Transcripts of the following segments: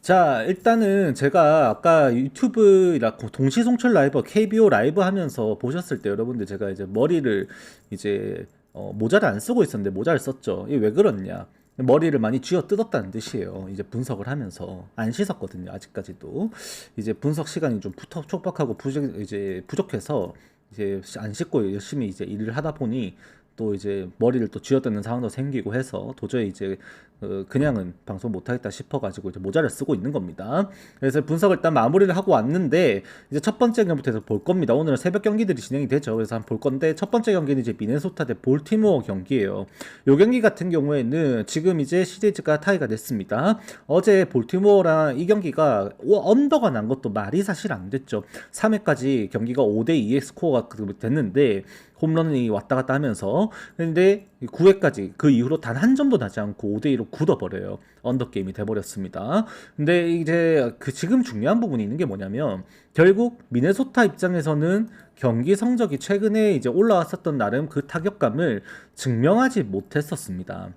자, 일단은 제가 아까 유튜브랑 동시 송출 라이브, KBO 라이브 하면서 보셨을 때 여러분들 제가 이제 머리를 이제 모자를 안 쓰고 있었는데 모자를 썼죠. 이게 왜 그렇냐? 머리를 많이 쥐어 뜯었다는 뜻이에요. 이제 분석을 하면서 안 씻었거든요. 아직까지도 이제 분석 시간이 좀 촉박하고 이제 부족해서 이제 안 씻고 열심히 이제 일을 하다 보니 또 이제 머리를 또 쥐어뜯는 상황도 생기고 해서 도저히 이제 그냥은 방송 못하겠다 싶어가지고 이제 모자를 쓰고 있는 겁니다. 그래서 분석을 일단 마무리를 하고 왔는데 이제 첫 번째 경기부터 해서 볼 겁니다. 오늘은 새벽 경기들이 진행이 되죠. 그래서 한번 볼 건데 첫 번째 경기는 이제 미네소타 대 볼티모어 경기예요. 요 경기 같은 경우에는 지금 이제 시리즈가 타이가 됐습니다. 어제 볼티모어랑 이 경기가 언더가 난 것도 말이 사실 안 됐죠. 3회까지 경기가 5대2의 스코어가 됐는데 홈런이 왔다 갔다 하면서 근데 9회까지 그 이후로 단 한 점도 나지 않고 5대2로 굳어버려요. 언더게임이 돼버렸습니다. 근데 이제 그 지금 중요한 부분이 있는 게 뭐냐면 결국 미네소타 입장에서는 경기 성적이 최근에 이제 올라왔었던 나름 그 타격감을 증명하지 못했었습니다.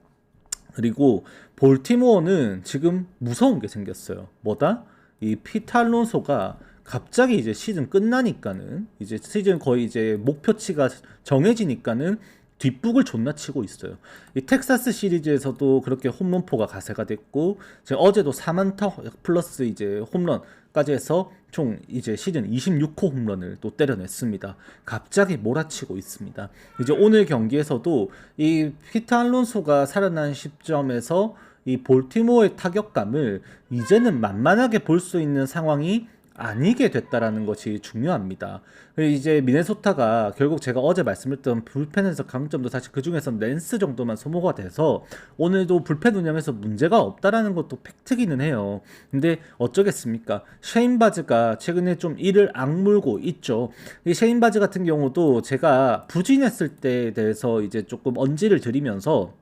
그리고 볼티모어는 지금 무서운 게 생겼어요. 뭐다? 이 피타 알론소가 갑자기 이제 시즌 끝나니까는 이제 시즌 거의 이제 목표치가 정해지니까는 뒷북을 존나 치고 있어요. 이 텍사스 시리즈에서도 그렇게 홈런포가 가세가 됐고, 어제도 4만타 플러스 이제 홈런까지 해서 총 이제 시즌 26호 홈런을 또 때려냈습니다. 갑자기 몰아치고 있습니다. 이제 오늘 경기에서도 이 피타 알론소가 살아난 시점에서 이 볼티모어의 타격감을 이제는 만만하게 볼 수 있는 상황이 아니게 됐다라는 것이 중요합니다. 이제 미네소타가 결국 제가 어제 말씀드렸던 불펜에서 강점도 사실 그 중에서 랜스 정도만 소모가 돼서 오늘도 불펜 운영에서 문제가 없다라는 것도 팩트기는 해요. 근데 어쩌겠습니까? 셰인 바즈가 최근에 좀 이를 악물고 있죠. 이 셰인 바즈 같은 경우도 제가 부진했을 때에 대해서 이제 조금 언지를 드리면서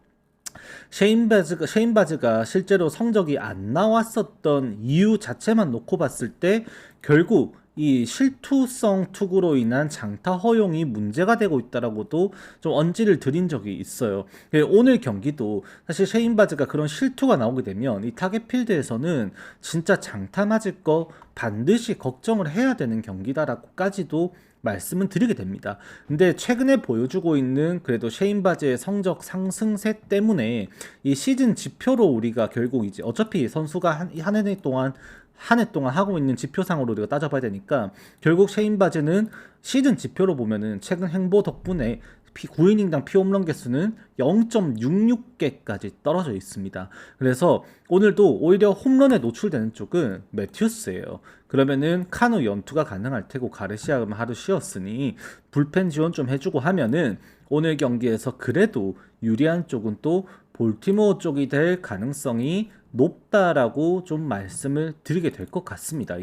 셰인 바즈가 실제로 성적이 안 나왔었던 이유 자체만 놓고 봤을 때 결국 이 실투성 투구로 인한 장타 허용이 문제가 되고 있다라고도 좀 언지를 드린 적이 있어요. 오늘 경기도 사실 셰인바즈가 그런 실투가 나오게 되면 이 타겟 필드에서는 진짜 장타 맞을 거 반드시 걱정을 해야 되는 경기다라고까지도 말씀은 드리게 됩니다. 근데 최근에 보여주고 있는 그래도 셰인바즈의 성적 상승세 때문에 이 시즌 지표로 우리가 결국 이제 어차피 선수가 한 해 동안 하고 있는 지표상으로 우리가 따져봐야 되니까 결국 셰인바즈는 시즌 지표로 보면은 최근 행보 덕분에 9이닝당 피홈런 개수는 0.66개까지 떨어져 있습니다. 그래서 오늘도 오히려 홈런에 노출되는 쪽은 매튜스예요. 그러면은 카누 연투가 가능할 테고 가르시아가 하루 쉬었으니 불펜 지원 좀 해주고 하면은 오늘 경기에서 그래도 유리한 쪽은 또 볼티모어 쪽이 될 가능성이 높다라고 좀 말씀을 드리게 될 것 같습니다.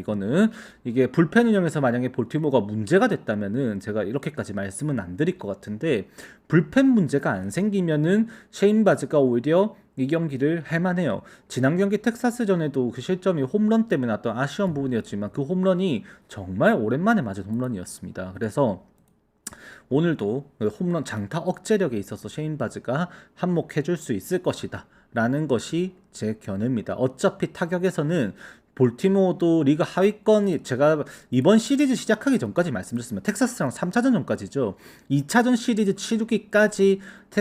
이게 불펜 운영에서 만약에 볼티모어가 문제가 됐다면은 제가 이렇게까지 말씀은 안 드릴 것 같은데 불펜 문제가 안 생기면은 셰인 바즈가 오히려 이 경기를 할만해요. 지난 경기 텍사스전에도 그 실점이 홈런 때문에 났던 아쉬운 부분이었지만 그 홈런이 정말 오랜만에 맞은 홈런이었습니다. 그래서 오늘도 홈런 장타 억제력에 있어서 셰인 바즈가 한몫해줄 수 있을 것이다 라는 것이 제 견해입니다. 어차피 타격에서는 볼티모어도 리그 하위권이 제가 이번 시리즈 시작하기 전까지 말씀드렸습니다. 텍사스랑 3차전 전까지죠. 2차전 시리즈 치르기까지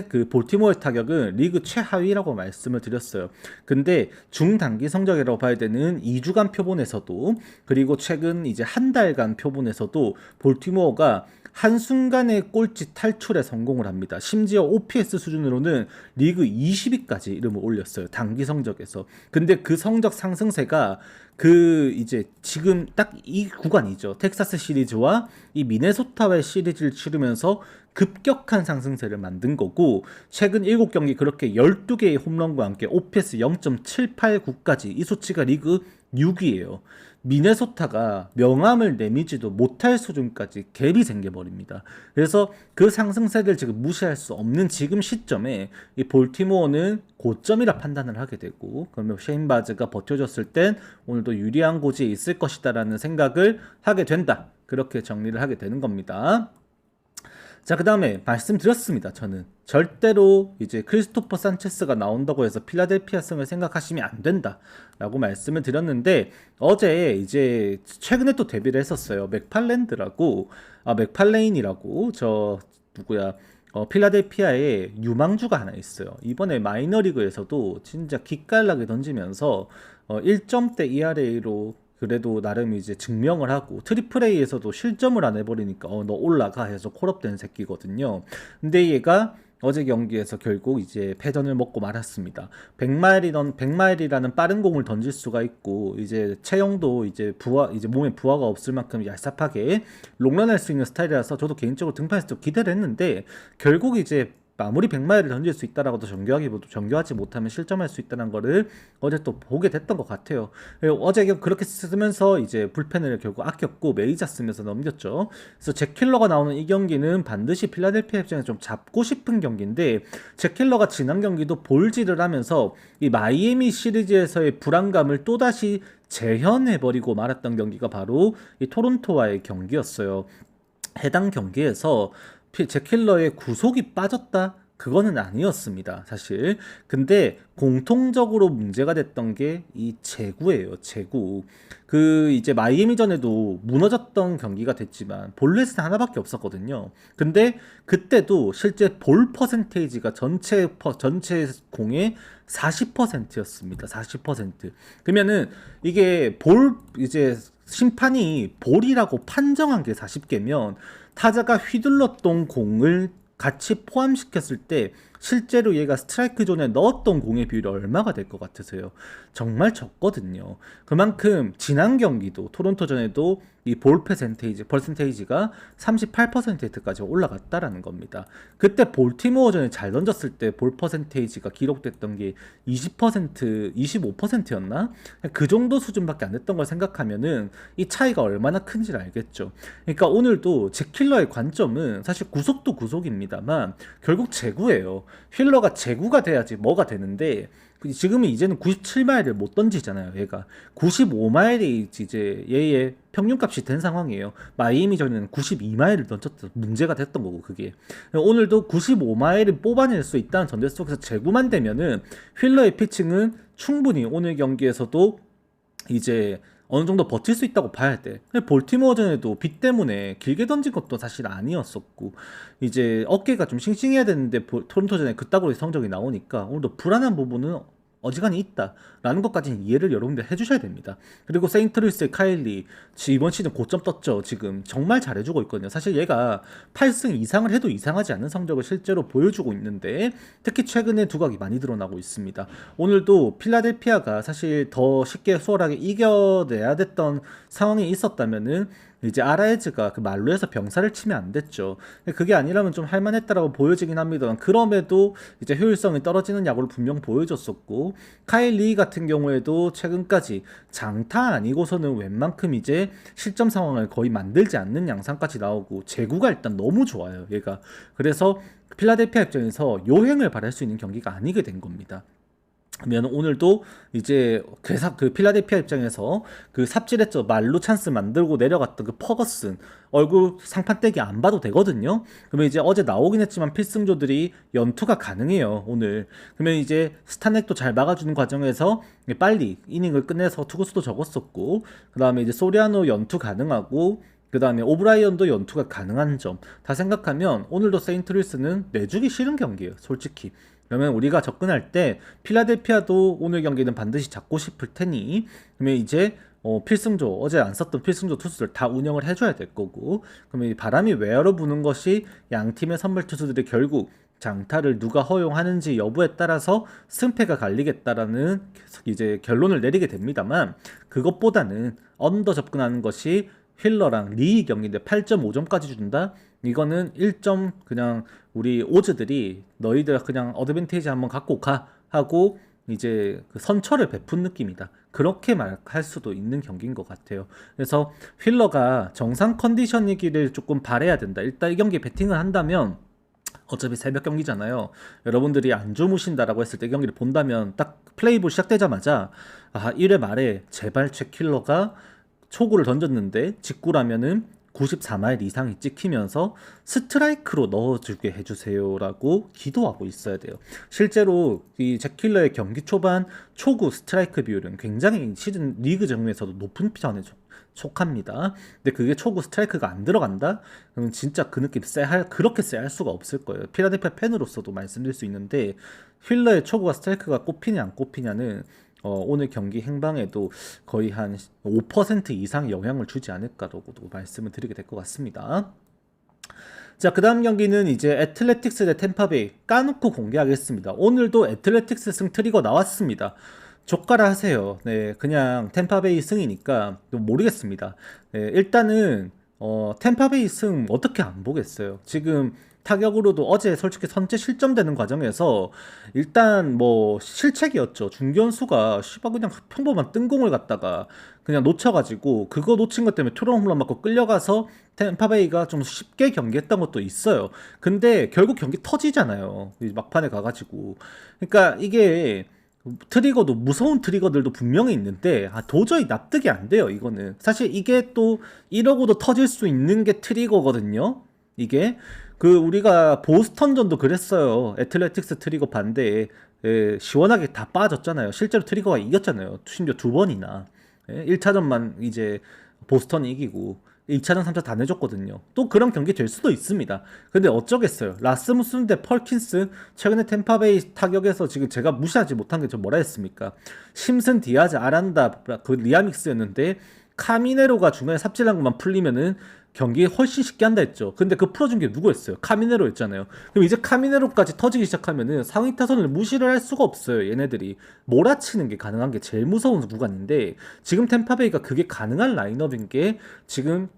그 볼티모어의 타격은 리그 최하위라고 말씀을 드렸어요. 근데 중단기 성적이라고 봐야 되는 2주간 표본에서도 그리고 최근 이제 한 달간 표본에서도 볼티모어가 한순간에 꼴찌 탈출에 성공을 합니다. 심지어 OPS 수준으로는 리그 20위까지 이름을 올렸어요. 단기 성적에서. 근데 그 성적 상승세가 그 이제 지금 딱 이 구간이죠. 텍사스 시리즈와 이 미네소타와의 시리즈를 치르면서 급격한 상승세를 만든 거고 최근 7경기 그렇게 12개의 홈런과 함께 OPS 0.789까지 이 수치가 리그 6위예요. 미네소타가 명함을 내미지도 못할 수준까지 갭이 생겨버립니다. 그래서 그 상승세를 지금 무시할 수 없는 지금 시점에 이 볼티모어는 고점이라 판단을 하게 되고 그러면 셰인 바즈가 버텨줬을 땐 오늘도 유리한 고지에 있을 것이다 라는 생각을 하게 된다. 그렇게 정리를 하게 되는 겁니다. 자, 그 다음에 말씀드렸습니다. 저는 절대로 이제 크리스토퍼 산체스가 나온다고 해서 필라델피아 승을 생각하시면 안 된다라고 말씀을 드렸는데, 어제 이제 최근에 또 데뷔를 했었어요. 맥팔레인이라고, 저 누구야, 필라델피아에 유망주가 하나 있어요. 이번에 마이너리그에서도 진짜 기깔나게 던지면서 1점대 ERA로 그래도 나름 이제 증명을 하고, 트리플 A에서도 실점을 안 해버리니까 너 올라가 해서 콜업된 새끼거든요. 근데 얘가 어제 경기에서 결국 이제 패전을 먹고 말았습니다. 100마일이라는 빠른 공을 던질 수가 있고, 이제 체형도 이제 몸에 부하가 없을 만큼 얄쌍하게 롱런할 수 있는 스타일이라서 저도 개인적으로 등판에서 좀 기대를 했는데, 결국 이제 아무리 100마일을 던질 수 있다라고도 정교하지 못하면 실점할 수 있다는 거를 어제 또 보게 됐던 것 같아요. 어제 그렇게 쓰면서 이제 불펜을 결국 아꼈고 메이저 쓰면서 넘겼죠. 그래서 잭 킬러가 나오는 이 경기는 반드시 필라델피아 입장에서 좀 잡고 싶은 경기인데, 잭 킬러가 지난 경기도 볼질을 하면서 이 마이애미 시리즈에서의 불안감을 또다시 재현해버리고 말았던 경기가 바로 이 토론토와의 경기였어요. 해당 경기에서 잭킬러의 구속이 빠졌다? 그거는 아니었습니다, 사실. 근데 공통적으로 문제가 됐던 게 이 제구예요, 제구. 그 이제 마이애미전에도 무너졌던 경기가 됐지만 볼넷은 하나밖에 없었거든요. 근데 그때도 실제 볼 퍼센테이지가 전체 공의 40%였습니다. 40%. 그러면은 이게 이제 심판이 볼이라고 판정한 게 40개면 타자가 휘둘렀던 공을 같이 포함시켰을 때 실제로 얘가 스트라이크 존에 넣었던 공의 비율이 얼마가 될 것 같으세요? 정말 적거든요. 그만큼 지난 경기도 토론토전에도 이 볼 퍼센테이지가 38%까지 올라갔다라는 겁니다. 그때 볼티모어전에 잘 던졌을 때 볼 퍼센테이지가 기록됐던 게 20%, 25%였나? 그 정도 수준밖에 안 됐던 걸 생각하면은 이 차이가 얼마나 큰지를 알겠죠. 그러니까 오늘도 잭킬러의 관점은 사실 구속도 구속입니다만 결국 제구예요. 힐러가 제구가 돼야지 뭐가 되는데, 지금은 이제는 97마일을 못 던지잖아요. 얘가 95마일이 이제 얘의 평균값이 된 상황이에요. 마이애미 전에는 92마일을 던졌던 문제가 됐던 거고, 그게 오늘도 95마일을 뽑아낼 수 있다는 전제 속에서 제구만 되면은 휠러의 피칭은 충분히 오늘 경기에서도 이제 어느 정도 버틸 수 있다고 봐야 돼. 볼티모어전에도 비 때문에 길게 던진 것도 사실 아니었었고, 이제 어깨가 좀 싱싱해야 되는데 토론토전에 그따구로 성적이 나오니까 오늘도 불안한 부분은 어지간히 있다라는 것까지는 이해를 여러분들 해주셔야 됩니다. 그리고 세인트루이스의 카일리 이번 시즌 고점 떴죠. 지금 정말 잘해주고 있거든요. 사실 얘가 8승 이상을 해도 이상하지 않은 성적을 실제로 보여주고 있는데, 특히 최근에 두각이 많이 드러나고 있습니다. 오늘도 필라델피아가 사실 더 쉽게 수월하게 이겨내야 됐던 상황이 있었다면은 이제 아라에즈가 그 말루에서 병사를 치면 안 됐죠. 그게 아니라면 좀 할만했다라고 보여지긴 합니다만, 그럼에도 이제 효율성이 떨어지는 야구를 분명 보여줬었고, 카일 리 같은 경우에도 최근까지 장타 아니고서는 웬만큼 이제 실점 상황을 거의 만들지 않는 양상까지 나오고, 제구가 일단 너무 좋아요, 얘가. 그래서 필라델피아 입장에서 요행을 바랄 수 있는 경기가 아니게 된 겁니다. 그러면 오늘도 이제 그 필라델피아 입장에서 그 삽질했죠. 말로 찬스 만들고 내려갔던 그 퍼거슨 얼굴 상판떼기 안 봐도 되거든요. 그러면 이제 어제 나오긴 했지만 필승조들이 연투가 가능해요, 오늘. 그러면 이제 스타넥도 잘 막아주는 과정에서 빨리 이닝을 끝내서 투구수도 적었었고, 그 다음에 이제 소리아노 연투 가능하고, 그 다음에 오브라이언도 연투가 가능한 점 다 생각하면 오늘도 세인트루이스는 내주기 싫은 경기예요, 솔직히. 그러면 우리가 접근할 때 필라델피아도 오늘 경기는 반드시 잡고 싶을 테니, 그러면 이제 필승조, 어제 안 썼던 필승조 투수들 다 운영을 해줘야 될 거고, 그러면 이 바람이 외야로 부는 것이 양 팀의 선발 투수들이 결국 장타를 누가 허용하는지 여부에 따라서 승패가 갈리겠다라는 이제 결론을 내리게 됩니다만, 그것보다는 언더 접근하는 것이 휠러랑 리 경기인데 8.5점까지 준다? 이거는 1점 그냥 우리 오즈들이 너희들 그냥 어드밴티지 한번 갖고 가 하고 이제 그 선처를 베푼 느낌이다. 그렇게 말할 수도 있는 경기인 것 같아요. 그래서 휠러가 정상 컨디션이기를 조금 바라야 된다. 일단 이 경기에 배팅을 한다면, 어차피 새벽 경기잖아요. 여러분들이 안 주무신다라고 했을 때 경기를 본다면 딱 플레이볼 시작되자마자 1회 말에 제발 잭 킬러가 초구를 던졌는데 직구라면은 94마일 이상이 찍히면서 스트라이크로 넣어주게 해주세요라고 기도하고 있어야 돼요. 실제로 이 잭킬러의 경기 초반 초구 스트라이크 비율은 굉장히 시즌 리그 정에서도 높은 편에 속합니다. 근데 그게 초구 스트라이크가 안 들어간다? 그러면 진짜 그 느낌 그렇게 쎄할 수가 없을 거예요. 필라델피아 팬으로서도 말씀드릴 수 있는데 힐러의 초구와 스트라이크가 꼽히냐 안 꼽히냐는 오늘 경기 행방에도 거의 한 5% 이상 영향을 주지 않을까라고도 말씀을 드리게 될 것 같습니다. 자, 그 다음 경기는 이제 애틀레틱스 대 템파베이 까놓고 공개하겠습니다. 오늘도 애틀레틱스 승 트리거 나왔습니다. 족가라 하세요. 네, 그냥 템파베이 승이니까 모르겠습니다. 네, 일단은 템파베이 승 어떻게 안 보겠어요. 지금 타격으로도 어제 솔직히 선제 실점되는 과정에서 일단 뭐 실책이었죠. 중견수가 씨발 그냥 평범한 뜬공을 갖다가 그냥 놓쳐가지고 그거 놓친 것 때문에 투런 홈런 맞고 끌려가서 템파베이가 좀 쉽게 경기했던 것도 있어요. 근데 결국 경기 터지잖아요. 막판에 가가지고. 그러니까 이게 트리거도 무서운 트리거들도 분명히 있는데 도저히 납득이 안 돼요. 이거는 사실 이게 또 이러고도 터질 수 있는 게 트리거거든요. 이게 그 우리가 보스턴전도 그랬어요. 애틀레틱스 트리거 반대에 시원하게 다 빠졌잖아요. 실제로 트리거가 이겼잖아요. 심지어 2번이나 1차전만 이제 보스턴이 이기고 2차전 3차 다 내줬거든요. 또 그런 경기 될 수도 있습니다. 근데 어쩌겠어요. 라스무슨 대 펄킨스 최근에 템파베이 타격에서 지금 제가 무시하지 못한 게 저 뭐라 했습니까? 심슨, 디아즈, 아란다, 그 리아믹스였는데 카미네로가 중간에 삽질한 것만 풀리면은 경기 훨씬 쉽게 한다 했죠. 근데 그 풀어준 게 누구였어요? 카미네로였잖아요. 그럼 이제 카미네로까지 터지기 시작하면은 상위 타선을 무시를 할 수가 없어요. 얘네들이 몰아치는 게 가능한 게 제일 무서운 구간인데 지금 템파베이가 그게 가능한 라인업인 게 지금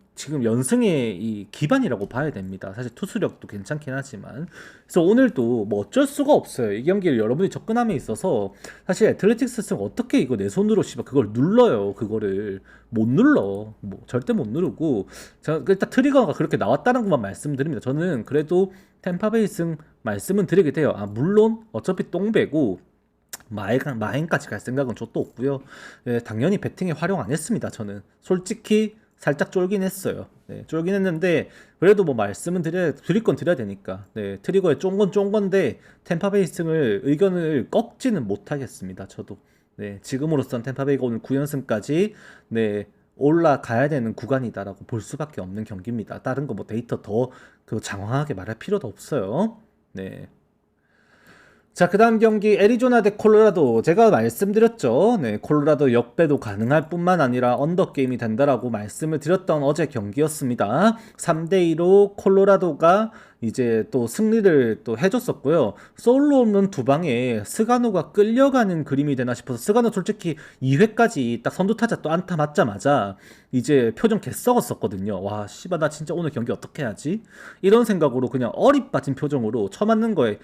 연승의 이 기반이라고 봐야 됩니다. 사실 투수력도 괜찮긴 하지만. 그래서 오늘도 뭐 어쩔 수가 없어요. 이 경기를 여러분이 접근함에 있어서 사실 애틀레틱스 승 어떻게 이거 내 손으로 그걸 눌러요. 그거를 못 눌러. 뭐 절대 못 누르고. 제가 일단 트리거가 그렇게 나왔다는 것만 말씀드립니다. 저는 그래도 템파베이 승 말씀은 드리게 돼요. 물론 어차피 똥배고 마행까지 갈 생각은 저도 없고요. 당연히 배팅에 활용 안 했습니다. 저는 솔직히 살짝 쫄긴 했어요. 네, 쫄긴 했는데 그래도 뭐 말씀은 드릴 건 드려야 되니까. 네, 트리거에 쫀 건데 템파베이 승을 의견을 꺾지는 못하겠습니다. 저도. 네, 지금으로선 템파베이가 오늘 9연승까지 네, 올라가야 되는 구간이다라고 볼 수밖에 없는 경기입니다. 다른 거 뭐 데이터 더 장황하게 말할 필요도 없어요. 네. 자, 그 다음 경기 애리조나 대 콜로라도 제가 말씀드렸죠. 네, 콜로라도 역배도 가능할 뿐만 아니라 언더게임이 된다라고 말씀을 드렸던 어제 경기였습니다. 3대2로 콜로라도가 이제 또 승리를 또 해줬었고요. 솔로 홈런 두 방에 스가노가 끌려가는 그림이 되나 싶어서 스가노 솔직히 2회까지 딱 선두타자 또 안타 맞자마자 이제 표정 개썩었었거든요. 와 씨발 나 진짜 오늘 경기 어떻게 하지? 이런 생각으로 그냥 어릿빠진 표정으로 쳐맞는 거에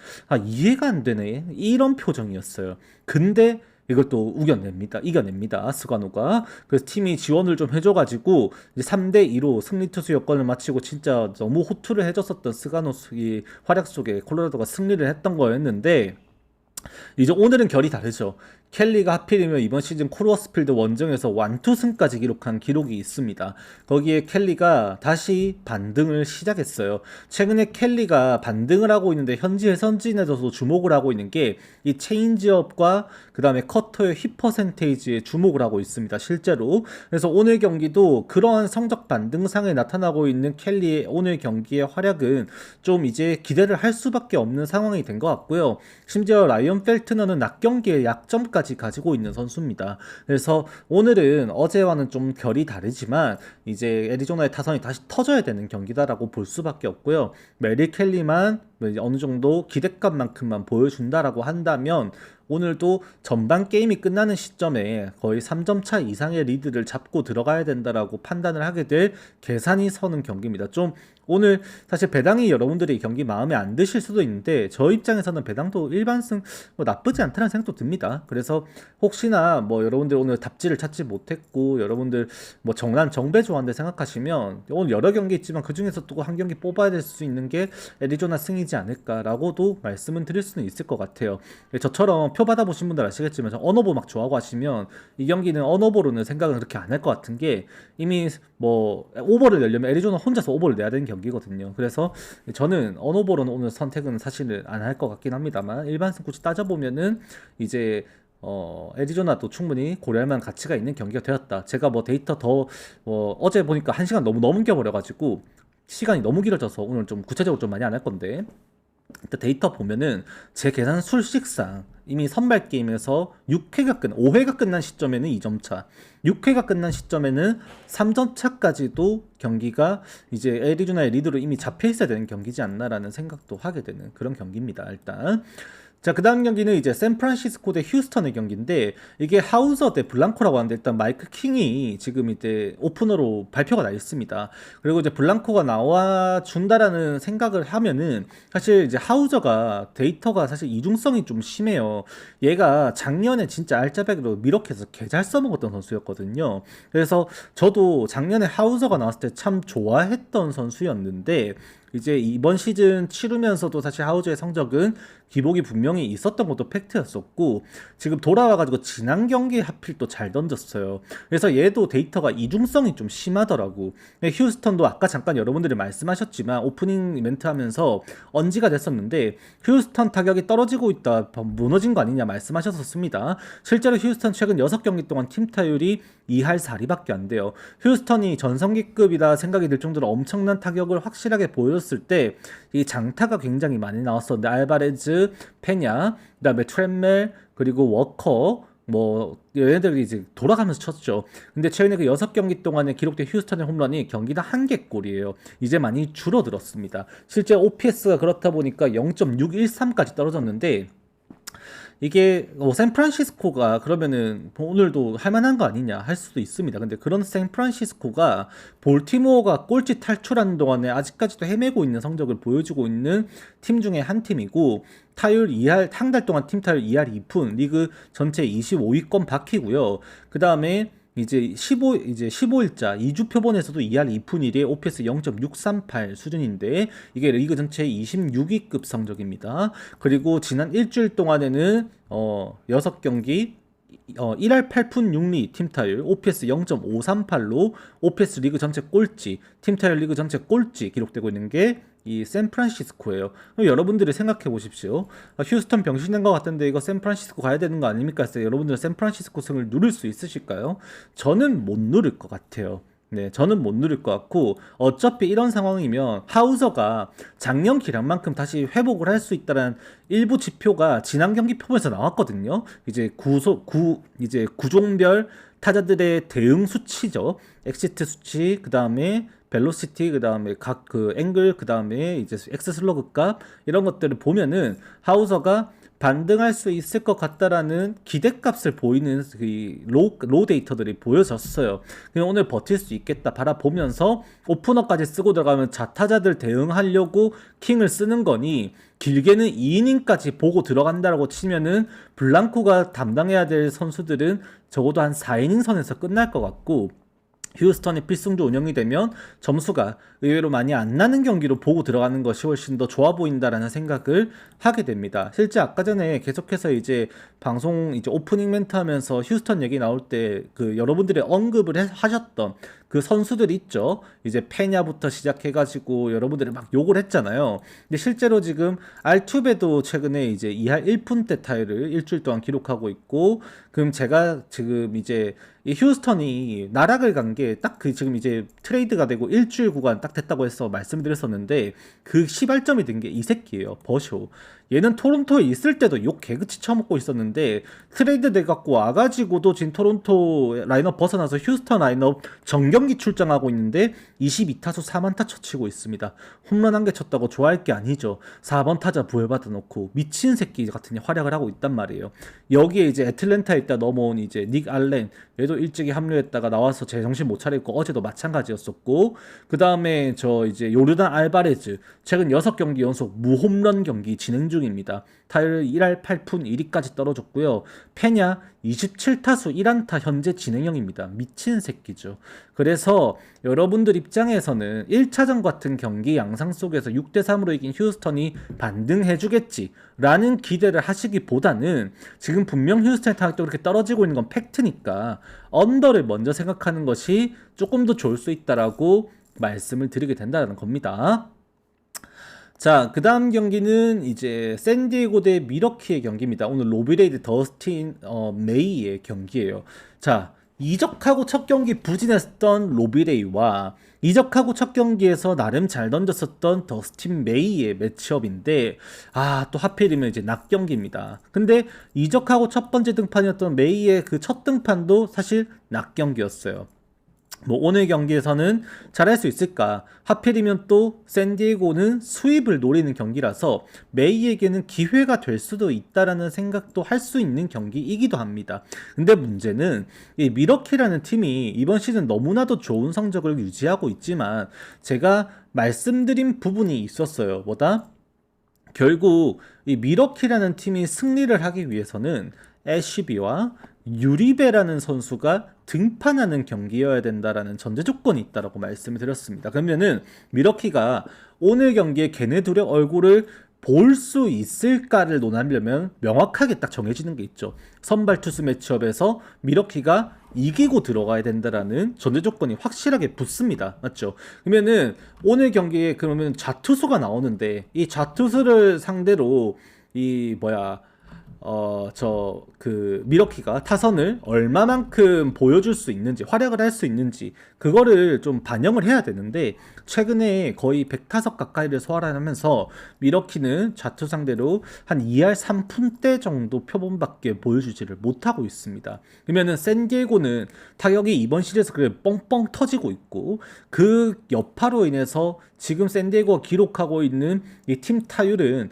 이해가 안 되네 이런 표정이었어요. 근데 이걸 또 이겨냅니다. 스가노가. 그래서 팀이 지원을 좀 해줘가지고 이제 3대2로 승리 투수 여건을 마치고 진짜 너무 호투를 해줬었던 스가노 이 활약 속에 콜로라도가 승리를 했던 거였는데 이제 오늘은 결이 다르죠. 켈리가 하필이면 이번 시즌 코르어스필드 원정에서 완투승까지 기록한 기록이 있습니다. 거기에 켈리가 다시 반등을 시작했어요. 최근에 켈리가 반등을 하고 있는데 현지의 선진에서도 주목을 하고 있는 게 이 체인지업과 그 다음에 커터의 힙 퍼센테이지에 주목을 하고 있습니다. 실제로. 그래서 오늘 경기도 그러한 성적 반등상에 나타나고 있는 켈리의 오늘 경기의 활약은 좀 이제 기대를 할 수밖에 없는 상황이 된 것 같고요. 심지어 라이언 펠트너는 낙경기의 약점까지 가지고 있는 선수입니다. 그래서 오늘은 어제와는 좀 결이 다르지만 이제 애리조나의 타선이 다시 터져야 되는 경기다라고 볼 수밖에 없고요. 메리 켈리만 어느 정도 기대감만큼만 보여준다라고 한다면 오늘도 전반 게임이 끝나는 시점에 거의 3점 차 이상의 리드를 잡고 들어가야 된다라고 판단을 하게 될 계산이 서는 경기입니다. 좀 오늘 사실 배당이 여러분들이 경기 마음에 안 드실 수도 있는데 저 입장에서는 배당도 일반승 뭐 나쁘지 않다는 생각도 듭니다. 그래서 혹시나 뭐 여러분들 오늘 답지를 찾지 못했고 여러분들 뭐 정배 좋아한다 생각하시면 오늘 여러 경기 있지만 그 중에서 또 한 경기 뽑아야 될 수 있는 게 애리조나 승이지 않을까라고도 말씀은 드릴 수는 있을 것 같아요. 저처럼 지표 받아보신 분들 아시겠지만 언어보 막 좋아하고 하시면 이 경기는 언어보로는 생각은 그렇게 안 할 것 같은 게 이미 뭐 오버를 내려면 애리조나 혼자서 오버를 내야 되는 경기거든요. 그래서 저는 언어보로는 오늘 선택은 사실은 안 할 것 같긴 합니다만 일반 승부치 따져보면은 이제 애리조나도 충분히 고려할 만한 가치가 있는 경기가 되었다. 제가 뭐 데이터 어제 보니까 1시간 너무 넘겨버려가지고 시간이 너무 길어져서 오늘 좀 구체적으로 좀 많이 안 할 건데 일단 데이터 보면은 제 계산 술식상 이미 선발 게임에서 5회가 끝난 시점에는 2점 차, 6회가 끝난 시점에는 3점 차까지도 경기가 이제 애리조나의 리드로 이미 잡혀 있어야 되는 경기지 않나라는 생각도 하게 되는 그런 경기입니다. 일단 자, 그 다음 경기는 이제 샌프란시스코 대 휴스턴의 경기인데 이게 하우저 대 블랑코라고 하는데 일단 마이크 킹이 지금 이제 오프너로 발표가 나 있습니다. 그리고 이제 블랑코가 나와 준다라는 생각을 하면은 사실 이제 하우저가 데이터가 사실 이중성이 좀 심해요. 얘가 작년에 진짜 알짜배기로 미러키에서 개 잘 써먹었던 선수였거든요. 그래서 저도 작년에 하우저가 나왔을 때 참 좋아했던 선수였는데 이제 이번 시즌 치르면서도 사실 하우저의 성적은 기복이 분명히 있었던 것도 팩트였었고 지금 돌아와가지고 지난 경기에 하필 또 잘 던졌어요. 그래서 얘도 데이터가 이중성이 좀 심하더라고. 휴스턴도 아까 잠깐 여러분들이 말씀하셨지만 오프닝 이벤트 하면서 언지가 됐었는데 휴스턴 타격이 떨어지고 있다, 무너진 거 아니냐 말씀하셨었습니다. 실제로 휴스턴 최근 6경기 동안 팀 타율이 2할 4리밖에 안 돼요. 휴스턴이 전성기급이다 생각이 들 정도로 엄청난 타격을 확실하게 보였을 때 이 장타가 굉장히 많이 나왔었는데 알바레즈, 페냐, 그다음에 트랩멜 그리고 워커 뭐 얘네들이 이제 돌아가면서 쳤죠. 근데 최근에 그 6경기 동안에 기록된 휴스턴의 홈런이 경기당 1개골이에요. 이제 많이 줄어들었습니다. 실제 OPS가 그렇다 보니까 0.613까지 떨어졌는데 이게 샌프란시스코가 그러면은 오늘도 할만한 거 아니냐 할 수도 있습니다. 근데 그런 샌프란시스코가 볼티모어가 꼴찌 탈출하는 동안에 아직까지도 헤매고 있는 성적을 보여주고 있는 팀 중에 한 팀이고 타율 2할 한 달 동안 팀 타율 2할 2푼 리그 전체 25위권 바퀴고요. 그 다음에 이제 15일자 2주 표본에서도 2할 2푼 1에 OPS 0.638 수준인데 이게 리그 전체 26위급 성적입니다. 그리고 지난 일주일 동안에는 6경기 1할 8푼 6리 팀타율 OPS 0.538로 OPS 리그 전체 꼴찌, 팀타율 리그 전체 꼴찌 기록되고 있는 게 이 샌프란시스코예요. 그럼 여러분들이 생각해 보십시오. 휴스턴 병신된 것 같은데 이거 샌프란시스코 가야 되는 거 아닙니까? 여러분들은 샌프란시스코 승을 누릴 수 있으실까요? 저는 못 누릴 것 같아요. 네, 저는 못 누릴 것 같고 어차피 이런 상황이면 하우저가 작년 기량만큼 다시 회복을 할 수 있다는 일부 지표가 지난 경기 표본에서 나왔거든요. 이제 구종별 타자들의 대응 수치죠. 엑시트 수치, 그 다음에 벨로시티, 그 다음에 각 그 앵글, 그 다음에 이제 엑스 슬러그 값 이런 것들을 보면은 하우저가 반등할 수 있을 것 같다라는 기대값을 보이는 로 데이터들이 보여졌어요. 그냥 오늘 버틸 수 있겠다 바라보면서 오프너까지 쓰고 들어가면 자타자들 대응하려고 킹을 쓰는 거니 길게는 2이닝까지 보고 들어간다라고 치면은 블랑코가 담당해야 될 선수들은 적어도 한 4이닝 선에서 끝날 것 같고 휴스턴이 필승조 운영이 되면 점수가 의외로 많이 안 나는 경기로 보고 들어가는 것이 훨씬 더 좋아 보인다라는 생각을 하게 됩니다. 실제 아까 전에 계속해서 이제 방송 이제 오프닝 멘트 하면서 휴스턴 얘기 나올 때 그 여러분들이 언급을 하셨던 그 선수들 있죠. 이제 페냐부터 시작해가지고 여러분들이 막 욕을 했잖아요. 근데 실제로 지금 알투베도 최근에 이제 2할 1푼대 타율을 일주일 동안 기록하고 있고, 그럼 제가 지금 이제 이 휴스턴이 나락을 간 게 딱 그 지금 이제 트레이드가 되고 일주일 구간 딱 됐다고 해서 말씀드렸었는데 그 시발점이 된 게 이 새끼예요. 버쇼. 얘는 토론토에 있을 때도 욕 개그치 쳐먹고 있었는데 트레이드 돼갖고 와가지고도 지금 토론토 라인업 벗어나서 휴스턴 라인업 정경기 출장하고 있는데 22타수 4만타 쳐치고 있습니다. 홈런 한 개 쳤다고 좋아할 게 아니죠. 4번 타자 부여받아 놓고 미친 새끼 같은 활약을 하고 있단 말이에요. 여기에 이제 애틀랜타에 있다 넘어온 이제 닉 알렌, 얘도 일찍이 합류했다가 나와서 제정신 못 차리고 어제도 마찬가지였었고, 그 다음에 저 이제 요르단 알바레즈 최근 6경기 연속 무홈런 경기 진행 중입니다. 타율 1할 8푼 1리까지 떨어졌고요. 페냐 27타수 1안타 현재 진행형입니다. 미친 새끼죠. 그래서 그래서 여러분들 입장에서는 1차전 같은 경기 양상 속에서 6대3으로 이긴 휴스턴이 반등해주겠지라는 기대를 하시기보다는 지금 분명 휴스턴의 타격도 그렇게 떨어지고 있는 건 팩트니까 언더를 먼저 생각하는 것이 조금 더 좋을 수 있다라고 말씀을 드리게 된다는 겁니다. 자, 그 다음 경기는 이제 샌디에고 대 미러키의 경기입니다. 오늘 로비레이드 더스틴 메이의 경기예요. 자, 이적하고 첫 경기 부진했던 로비레이와 이적하고 첫 경기에서 나름 잘 던졌었던 더스틴 메이의 매치업인데 또 하필이면 이제 낮 경기입니다. 근데 이적하고 첫 번째 등판이었던 메이의 그 첫 등판도 사실 낮 경기였어요. 뭐 오늘 경기에서는 잘할 수 있을까? 하필이면 또 샌디에고는 수입을 노리는 경기라서 메이에게는 기회가 될 수도 있다라는 생각도 할 수 있는 경기이기도 합니다. 근데 문제는 이 미러키라는 팀이 이번 시즌 너무나도 좋은 성적을 유지하고 있지만 제가 말씀드린 부분이 있었어요. 뭐다? 결국 이 미러키라는 팀이 승리를 하기 위해서는 애쉬비와 유리베라는 선수가 등판하는 경기여야 된다라는 전제 조건이 있다라고 말씀을 드렸습니다. 그러면은 미러키가 오늘 경기에 걔네 둘의 얼굴을 볼 수 있을까를 논하려면 명확하게 딱 정해지는 게 있죠. 선발 투수 매치업에서 미러키가 이기고 들어가야 된다라는 전제 조건이 확실하게 붙습니다. 맞죠? 그러면은 오늘 경기에 그러면 좌투수가 나오는데 이 좌투수를 상대로 미러키가 타선을 얼마만큼 보여줄 수 있는지, 활약을 할 수 있는지, 그거를 좀 반영을 해야 되는데, 최근에 거의 100타석 가까이를 소화하면서, 미러키는 좌투 상대로 한 2할 3푼대 정도 표본밖에 보여주지를 못하고 있습니다. 그러면은 샌디에고는 타격이 이번 시리즈에서 그래 뻥뻥 터지고 있고, 그 여파로 인해서 지금 샌디에고가 기록하고 있는 이 팀 타율은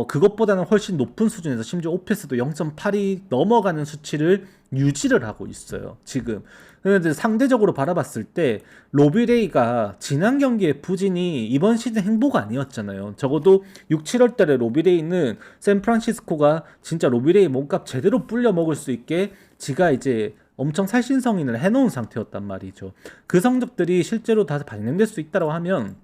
그것보다는 훨씬 높은 수준에서 심지어 오페스도 0.8이 넘어가는 수치를 유지를 하고 있어요. 지금. 그런데 상대적으로 바라봤을 때 로비레이가 지난 경기의 부진이 이번 시즌 행보가 아니었잖아요. 적어도 6, 7월 달에 로비레이는 샌프란시스코가 진짜 로비레이 몸값 제대로 불려 먹을 수 있게 지가 이제 엄청 살신성인을 해놓은 상태였단 말이죠. 그 성적들이 실제로 다 반영될 수 있다고 하면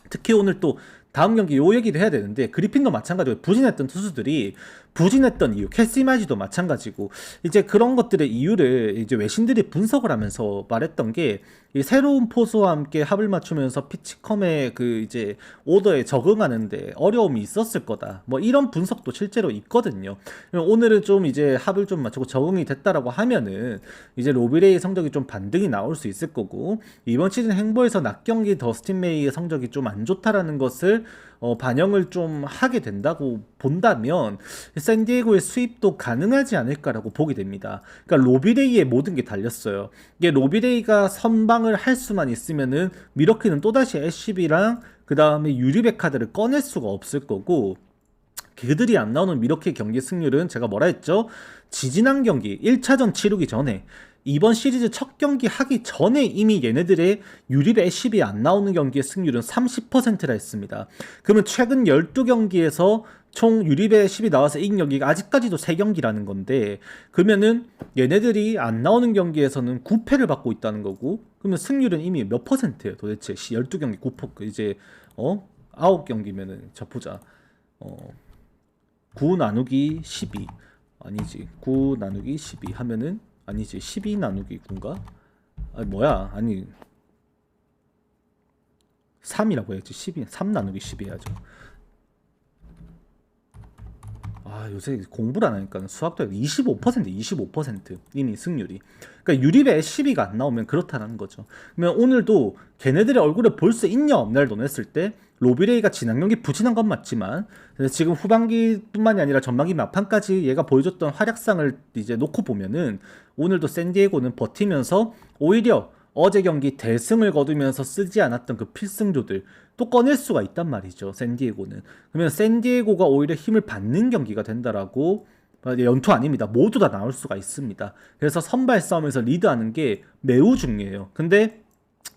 특히 오늘 또 다음 경기 요 얘기도 해야 되는데 그리핀도 마찬가지고 부진했던 투수들이 부진했던 이유, 캐시마지도 마찬가지고 이제 그런 것들의 이유를 이제 외신들이 분석을 하면서 말했던 게 이 새로운 포수와 함께 합을 맞추면서 피치컴의 그 이제 오더에 적응하는데 어려움이 있었을 거다. 뭐 이런 분석도 실제로 있거든요. 오늘은 좀 이제 합을 좀 맞추고 적응이 됐다라고 하면은 이제 로비레이 성적이 좀 반등이 나올 수 있을 거고 이번 시즌 행보에서 낮 경기 더스틴 메이의 성적이 좀 안 좋다라는 것을 반영을 좀 하게 된다고 본다면 샌디에고의 수입도 가능하지 않을까라고 보게 됩니다. 그러니까 로비레이의 모든 게 달렸어요. 이게 로비레이가 선방을 할 수만 있으면은 미러키는 또다시 애쉬비랑 그 다음에 유리베 카드를 꺼낼 수가 없을 거고 그들이 안 나오는 미러키 경기 승률은 제가 뭐라 했죠? 지지난 경기 1차전 치르기 전에 이번 시리즈 첫 경기 하기 전에 이미 얘네들의 유리베 애쉬비 안 나오는 경기의 승률은 30%라 했습니다. 그러면 최근 12경기에서 총 유리베 애쉬비 나와서 이긴 경기가 아직까지도 3경기라는 건데 그러면은 얘네들이 안 나오는 경기에서는 9패를 받고 있다는 거고 그러면 승률은 이미 몇 퍼센트예요 도대체 12경기 9% 이제 9경기면은 자 보자 9 나누기 12 아니지 9 나누기 12 하면은 아니지 12 나누기 9인가? 아니 뭐야 아니 3이라고 해야지 3 나누기 12 해야죠. 요새 공부를 안 하니까 수학도 25% 이미 승률이. 그러니까 유리베 애쉬비가 안 나오면 그렇다는 거죠. 그러면 오늘도 걔네들의 얼굴을 볼 수 있냐 없냐를 논했을 때 로비레이가 지난 경기 부진한 건 맞지만 지금 후반기뿐만이 아니라 전반기 막판까지 얘가 보여줬던 활약상을 이제 놓고 보면은 오늘도 샌디에고는 버티면서 오히려 어제 경기 대승을 거두면서 쓰지 않았던 그 필승조들 또 꺼낼 수가 있단 말이죠. 샌디에고는. 그러면 샌디에고가 오히려 힘을 받는 경기가 된다라고 연투 아닙니다. 모두 다 나올 수가 있습니다. 그래서 선발 싸움에서 리드하는 게 매우 중요해요. 근데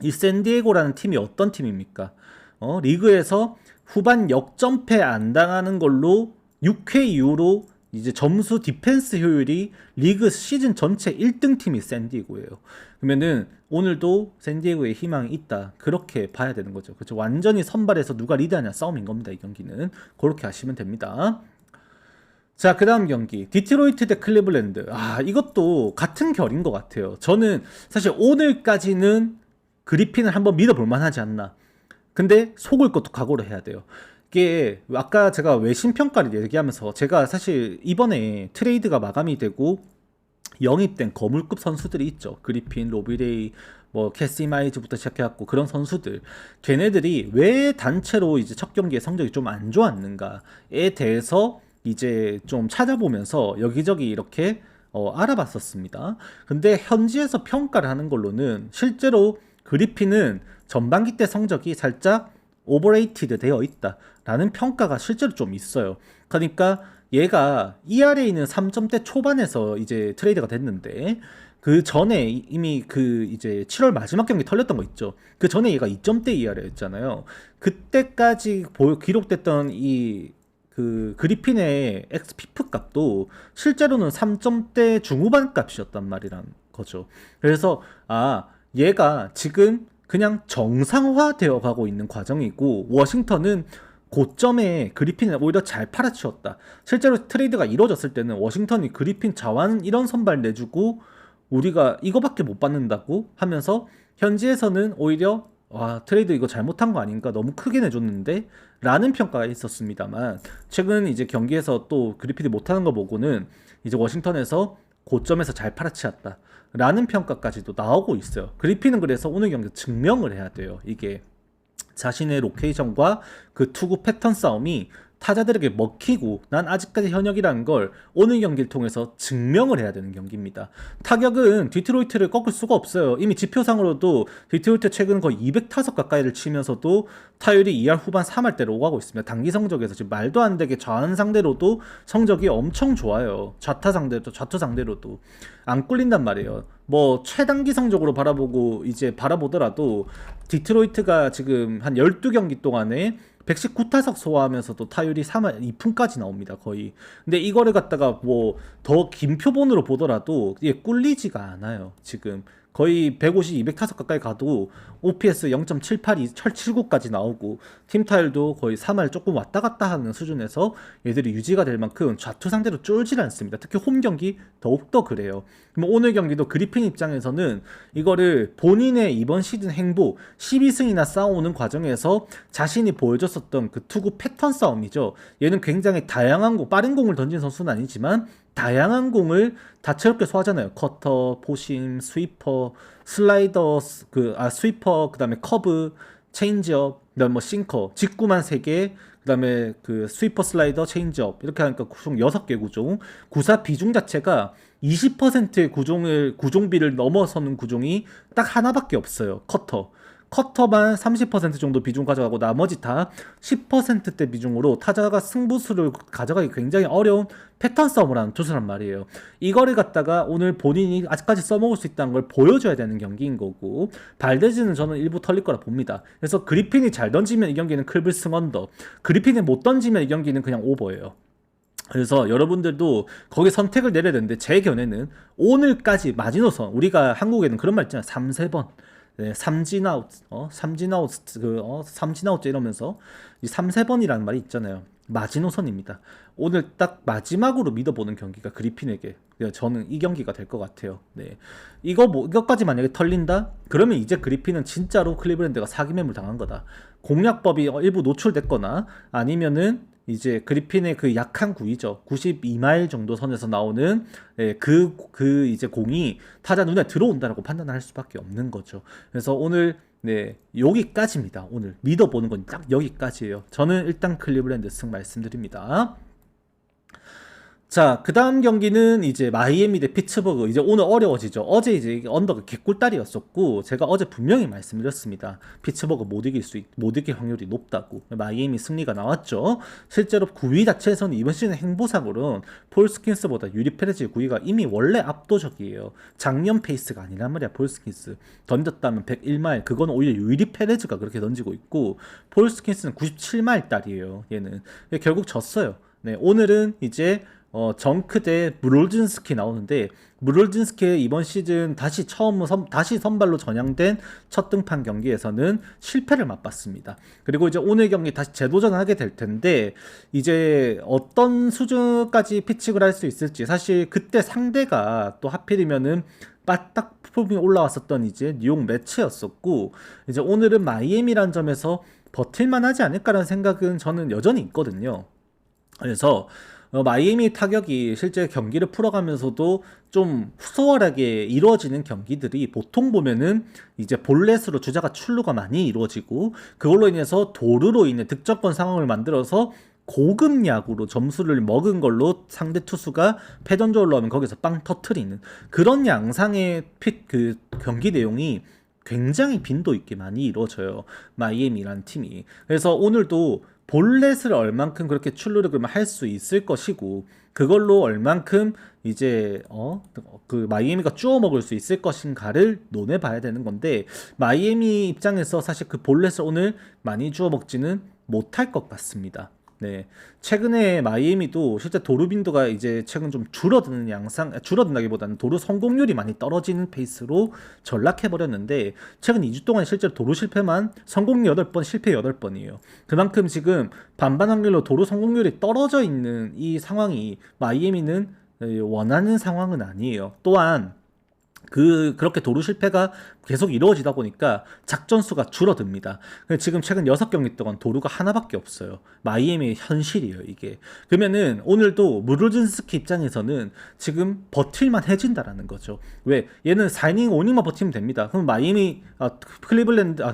이 샌디에고라는 팀이 어떤 팀입니까? 리그에서 후반 역전패 안 당하는 걸로 6회 이후로 이제 점수 디펜스 효율이 리그 시즌 전체 1등 팀이 샌디에고예요. 그러면은 오늘도 샌디에고에 희망이 있다. 그렇게 봐야 되는 거죠. 그렇죠. 완전히 선발에서 누가 리드하냐 싸움인 겁니다. 이 경기는. 그렇게 하시면 됩니다. 자, 그 다음 경기. 디트로이트 대 클리블랜드. 이것도 같은 결인 것 같아요. 저는 사실 오늘까지는 그리핀을 한번 믿어볼 만하지 않나. 근데 속을 것도 각오를 해야 돼요. 이게 아까 제가 외신 평가를 얘기하면서 제가 사실 이번에 트레이드가 마감이 되고 영입된 거물급 선수들이 있죠. 그리핀, 로비레이, 뭐 캐시 마이즈부터 시작해갖고 그런 선수들, 걔네들이 왜 단체로 이제 첫 경기에 성적이 좀 안 좋았는가에 대해서 이제 좀 찾아보면서 여기저기 이렇게 알아봤었습니다. 근데 현지에서 평가를 하는 걸로는 실제로 그리핀은 전반기 때 성적이 살짝 오버레이티드 되어 있다라는 평가가 실제로 좀 있어요. 그러니까 얘가 ERA는 3점대 초반에서 이제 트레이드가 됐는데 그 전에 이미 그 이제 7월 마지막 경기 털렸던 거 있죠. 그 전에 얘가 2점대 ERA였잖아요. 그때까지 기록됐던 이 그 그리핀의 XPF 값도 실제로는 3점대 중후반 값이었단 말이란 거죠. 그래서 얘가 지금 그냥 정상화되어 가고 있는 과정이고 워싱턴은 고점에 그리핀을 오히려 잘 팔아치웠다. 실제로 트레이드가 이루어졌을 때는 워싱턴이 그리핀 자완 이런 선발 내주고 우리가 이거밖에 못 받는다고 하면서 현지에서는 오히려 트레이드 이거 잘못한 거 아닌가 너무 크게 내줬는데 라는 평가가 있었습니다만 최근 이제 경기에서 또 그리핀이 못하는 거 보고는 이제 워싱턴에서 고점에서 잘 팔아치웠다 라는 평가까지도 나오고 있어요. 그리핀은 그래서 오늘 경기 증명을 해야 돼요. 이게 자신의 로케이션과 그 투구 패턴 싸움이 타자들에게 먹히고 난 아직까지 현역이라는 걸 오늘 경기를 통해서 증명을 해야 되는 경기입니다. 타격은 디트로이트를 꺾을 수가 없어요. 이미 지표상으로도 디트로이트 최근 거의 200타석 가까이를 치면서도 타율이 2할 후반 3할대로 오가고 있습니다. 단기 성적에서 지금 말도 안 되게 좌완 상대로도 성적이 엄청 좋아요. 좌투 상대로도 안 꿀린단 말이에요. 뭐 최단기 성적으로 바라보더라도 디트로이트가 지금 한 12경기 동안에 119타석 소화하면서도 타율이 3할 2푼까지 나옵니다, 거의. 근데 이거를 갖다가 뭐 더 긴 표본으로 보더라도 이게 꿀리지가 않아요, 지금. 거의 150, 200타석 가까이 가도 OPS 0.782, 779까지 나오고 팀 타율도 거의 3할 조금 왔다 갔다 하는 수준에서 얘들이 유지가 될 만큼 좌투 상대로 쫄질 않습니다. 특히 홈 경기 더욱더 그래요. 그럼 오늘 경기도 그리핀 입장에서는 이거를 본인의 이번 시즌 행보 12승이나 쌓아오는 과정에서 자신이 보여줬었던 그 투구 패턴 싸움이죠. 얘는 굉장히 다양한 빠른 공을 던진 선수는 아니지만 다양한 공을 다채롭게 소화하잖아요. 커터, 포심, 스위퍼, 슬라이더, 스위퍼, 그다음에 커브, 체인지업, 그다음에 뭐 싱커, 직구만 3개, 그다음에 그 스위퍼, 슬라이더, 체인지업 이렇게 하니까 총 6개 구종. 구사 비중 자체가 20%의 구종비를 넘어서는 구종이 딱 하나밖에 없어요. 커터만 30% 정도 비중 가져가고 나머지 다 10%대 비중으로 타자가 승부수를 가져가기 굉장히 어려운 패턴 싸움을 하는 투수란 말이에요. 이거를 갖다가 오늘 본인이 아직까지 써먹을 수 있다는 걸 보여줘야 되는 경기인 거고 발데즈는 저는 일부 털릴 거라 봅니다. 그래서 그리핀이 잘 던지면 이 경기는 클블승 언더, 그리핀이 못 던지면 이 경기는 그냥 오버예요. 그래서 여러분들도 거기 선택을 내려야 되는데 제 견해는 오늘까지 마지노선, 우리가 한국에는 그런 말 있잖아요. 3, 3번. 네, 삼진아웃, 삼진아웃 이러면서 이 3, 3번이라는 말이 있잖아요. 마지노선입니다. 오늘 딱 마지막으로 믿어보는 경기가 그리핀에게 저는 이 경기가 될 것 같아요. 네, 이것까지 만약에 털린다? 그러면 이제 그리핀은 진짜로 클리블랜드가 사기 매물 당한 거다. 공략법이 일부 노출됐거나 아니면은 이제 그리핀의 그 약한 구위죠. 92마일 정도 선에서 나오는 이제 공이 타자 눈에 들어온다라고 판단할 수밖에 없는 거죠. 그래서 오늘 여기까지입니다. 오늘 믿어보는 건 딱 여기까지예요. 저는 일단 클리블랜드 승 말씀드립니다. 자, 그 다음 경기는 이제 마이애미 대 피츠버그. 이제 오늘 어려워지죠. 어제 이제 언더가 개꿀다리였었고, 제가 어제 분명히 말씀드렸습니다. 피츠버그 못 이길 확률이 높다고. 마이애미 승리가 나왔죠. 실제로 9위 자체에서는 이번 시즌 행보상으로는 폴 스킨스보다 유리 페레즈의 9위가 이미 원래 압도적이에요. 작년 페이스가 아니란 말이야, 폴 스킨스. 던졌다면 101마일. 그건 오히려 유리 페레즈가 그렇게 던지고 있고, 폴 스킨스는 97마일 딸이에요, 얘는. 결국 졌어요. 네, 오늘은 이제 정크 대 무롤진스키 나오는데 무롤진스키의 이번 시즌 다시 선발로 전향된 첫 등판 경기에서는 실패를 맛봤습니다. 그리고 이제 오늘 경기 다시 재도전을 하게 될 텐데 이제 어떤 수준까지 피칭을 할 수 있을지 사실 그때 상대가 또 하필이면은 빠딱 폼이 올라왔었던 이제 뉴욕 매치였었고 이제 오늘은 마이애미란 점에서 버틸만 하지 않을까라는 생각은 저는 여전히 있거든요. 그래서 마이애미 타격이 실제 경기를 풀어가면서도 좀 수월하게 이루어지는 경기들이 보통 보면은 이제 볼넷으로 주자가 출루가 많이 이루어지고 그걸로 인해서 도루로 인해 득점권 상황을 만들어서 고급 야구로 점수를 먹은 걸로 상대 투수가 패전조 올라오면 거기서 빵 터트리는 그런 양상의 그 경기 내용이 굉장히 빈도 있게 많이 이루어져요. 마이애미라는 팀이. 그래서 오늘도 볼넷을 얼만큼 그렇게 출루를 그러면 할 수 있을 것이고 그걸로 얼만큼 이제 그 마이애미가 주워 먹을 수 있을 것인가를 논해 봐야 되는 건데 마이애미 입장에서 사실 그 볼넷을 오늘 많이 주워 먹지는 못할 것 같습니다. 네. 최근에 마이애미도 실제 도루 빈도가 이제 최근 좀 줄어드는 양상, 줄어든다기보다는 도루 성공률이 많이 떨어지는 페이스로 전락해버렸는데, 최근 2주 동안 실제로 도루 실패만 성공 8번, 실패 8번이에요. 그만큼 지금 반반 확률로 도루 성공률이 떨어져 있는 이 상황이 마이애미는 원하는 상황은 아니에요. 또한, 그렇게 도루 실패가 계속 이루어지다 보니까 작전 수가 줄어듭니다. 지금 최근 6경기 동안 도루가 하나밖에 없어요. 마이애미의 현실이에요, 이게. 그러면은 오늘도 무르진스키 입장에서는 지금 버틸만 해진다라는 거죠. 왜? 얘는 4이닝, 5이닝만 버티면 됩니다. 그럼 마이애미, 클리블랜드,